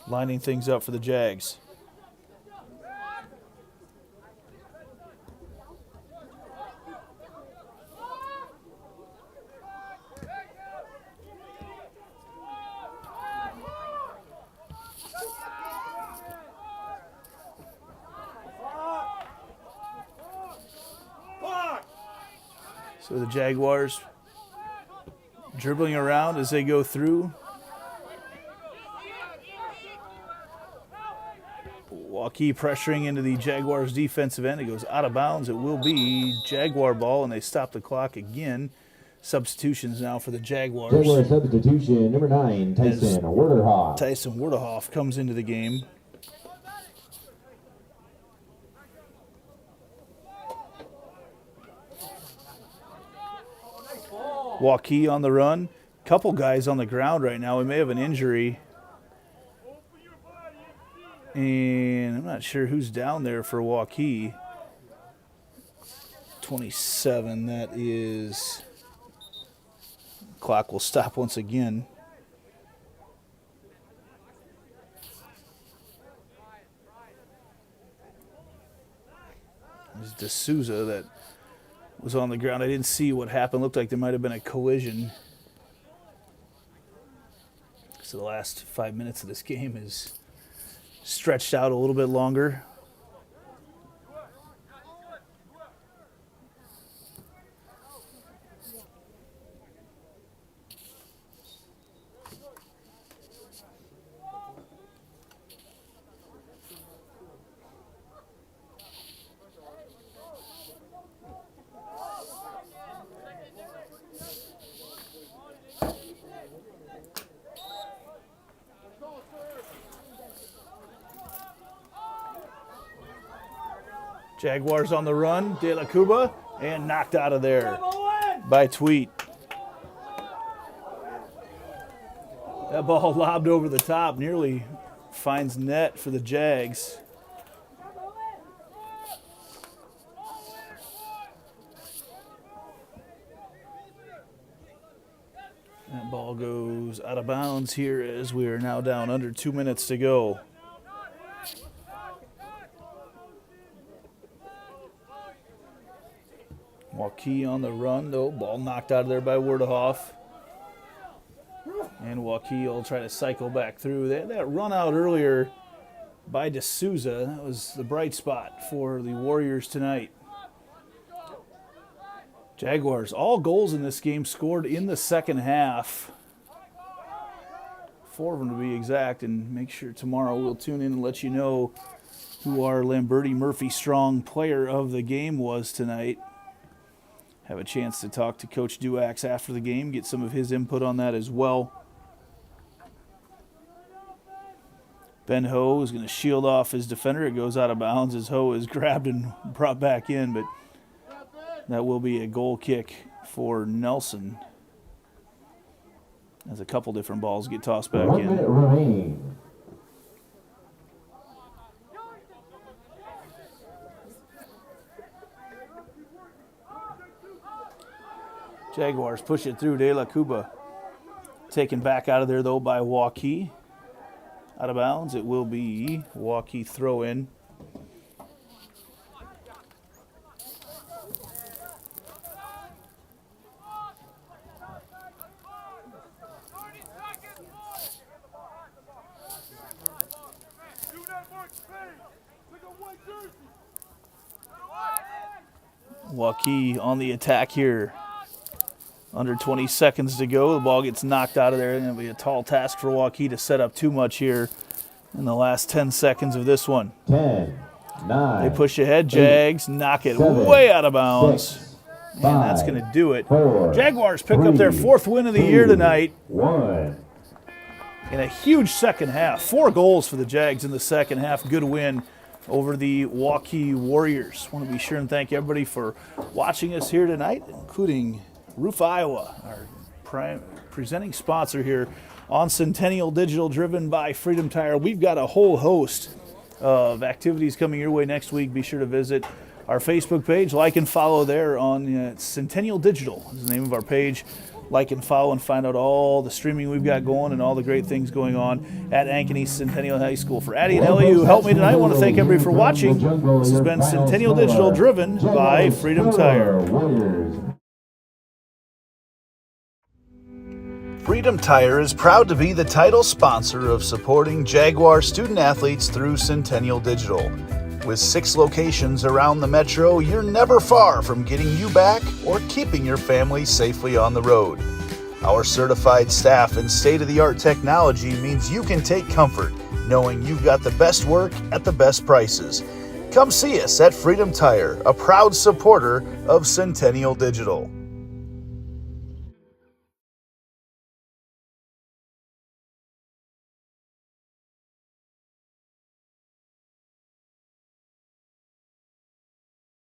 lining things up for the Jags. So the Jaguars dribbling around as they go through. Waukee pressuring into the Jaguars defensive end. It goes out of bounds. It will be Jaguar ball, and they stop the clock again. Substitutions now for the Jaguars. Jaguar substitution, number 9, Tyson Werderhoff. Tyson Werderhoff comes into the game. Waukee on the run. Couple guys on the ground right now. We may have an injury. And I'm not sure who's down there for Waukee. 27, that is... Clock will stop once again. There's D'Souza that was on the ground. I didn't see what happened. Looked like there might have been a collision. So the last 5 minutes of this game is stretched out a little bit longer. Jaguars on the run, De La Cuba, and knocked out of there by Tweet. That ball lobbed over the top, nearly finds net for the Jags. That ball goes out of bounds here as we are now down under 2 minutes to go. Waukee on the run, though. Ball knocked out of there by Werderhoff. And Waukee will try to cycle back through. They had that run out earlier by D'Souza. That was the bright spot for the Warriors tonight. Jaguars, all goals in this game scored in the second half. 4 of them to be exact. And make sure tomorrow we'll tune in and let you know who our Lamberti Murphy Strong player of the game was tonight. Have a chance to talk to Coach Duax after the game, get some of his input on that as well. Ben Ho is going to shield off his defender. It goes out of bounds as Ho is grabbed and brought back in, but that will be a goal kick for Nelson as a couple different balls get tossed back 1 in. minute remaining. Jaguars push it through. De La Cuba taken back out of there, though, by Waukee. Out of bounds. It will be Waukee throw in. Waukee on the attack here. Under 20 seconds to go. The ball gets knocked out of there. It's going to be a tall task for Waukee to set up too much here in the last 10 seconds of this one. 10, 9. They push ahead. Jags knock it 7, way out of bounds. 6, And 5, that's going to do it. 4, Jaguars pick up their 4th win of the year tonight. 1. In a huge second half. 4 goals for the Jags in the second half. Good win over the Waukee Warriors. Want to be sure and thank everybody for watching us here tonight, including Roof Iowa, our presenting sponsor here on Centennial Digital, driven by Freedom Tire. We've got a whole host of activities coming your way next week. Be sure to visit our Facebook page. Like and follow there on Centennial Digital is the name of our page. Like and follow and find out all the streaming we've got going and all the great things going on at Ankeny Centennial High School. For Addie and Ellie, who helped me tonight, I want to thank everybody for watching. This has been Centennial Digital, driven by Freedom Tire. Freedom Tire is proud to be the title sponsor of supporting Jaguar student athletes through Centennial Digital. With 6 locations around the metro, you're never far from getting you back or keeping your family safely on the road. Our certified staff and state-of-the-art technology means you can take comfort knowing you've got the best work at the best prices. Come see us at Freedom Tire, a proud supporter of Centennial Digital.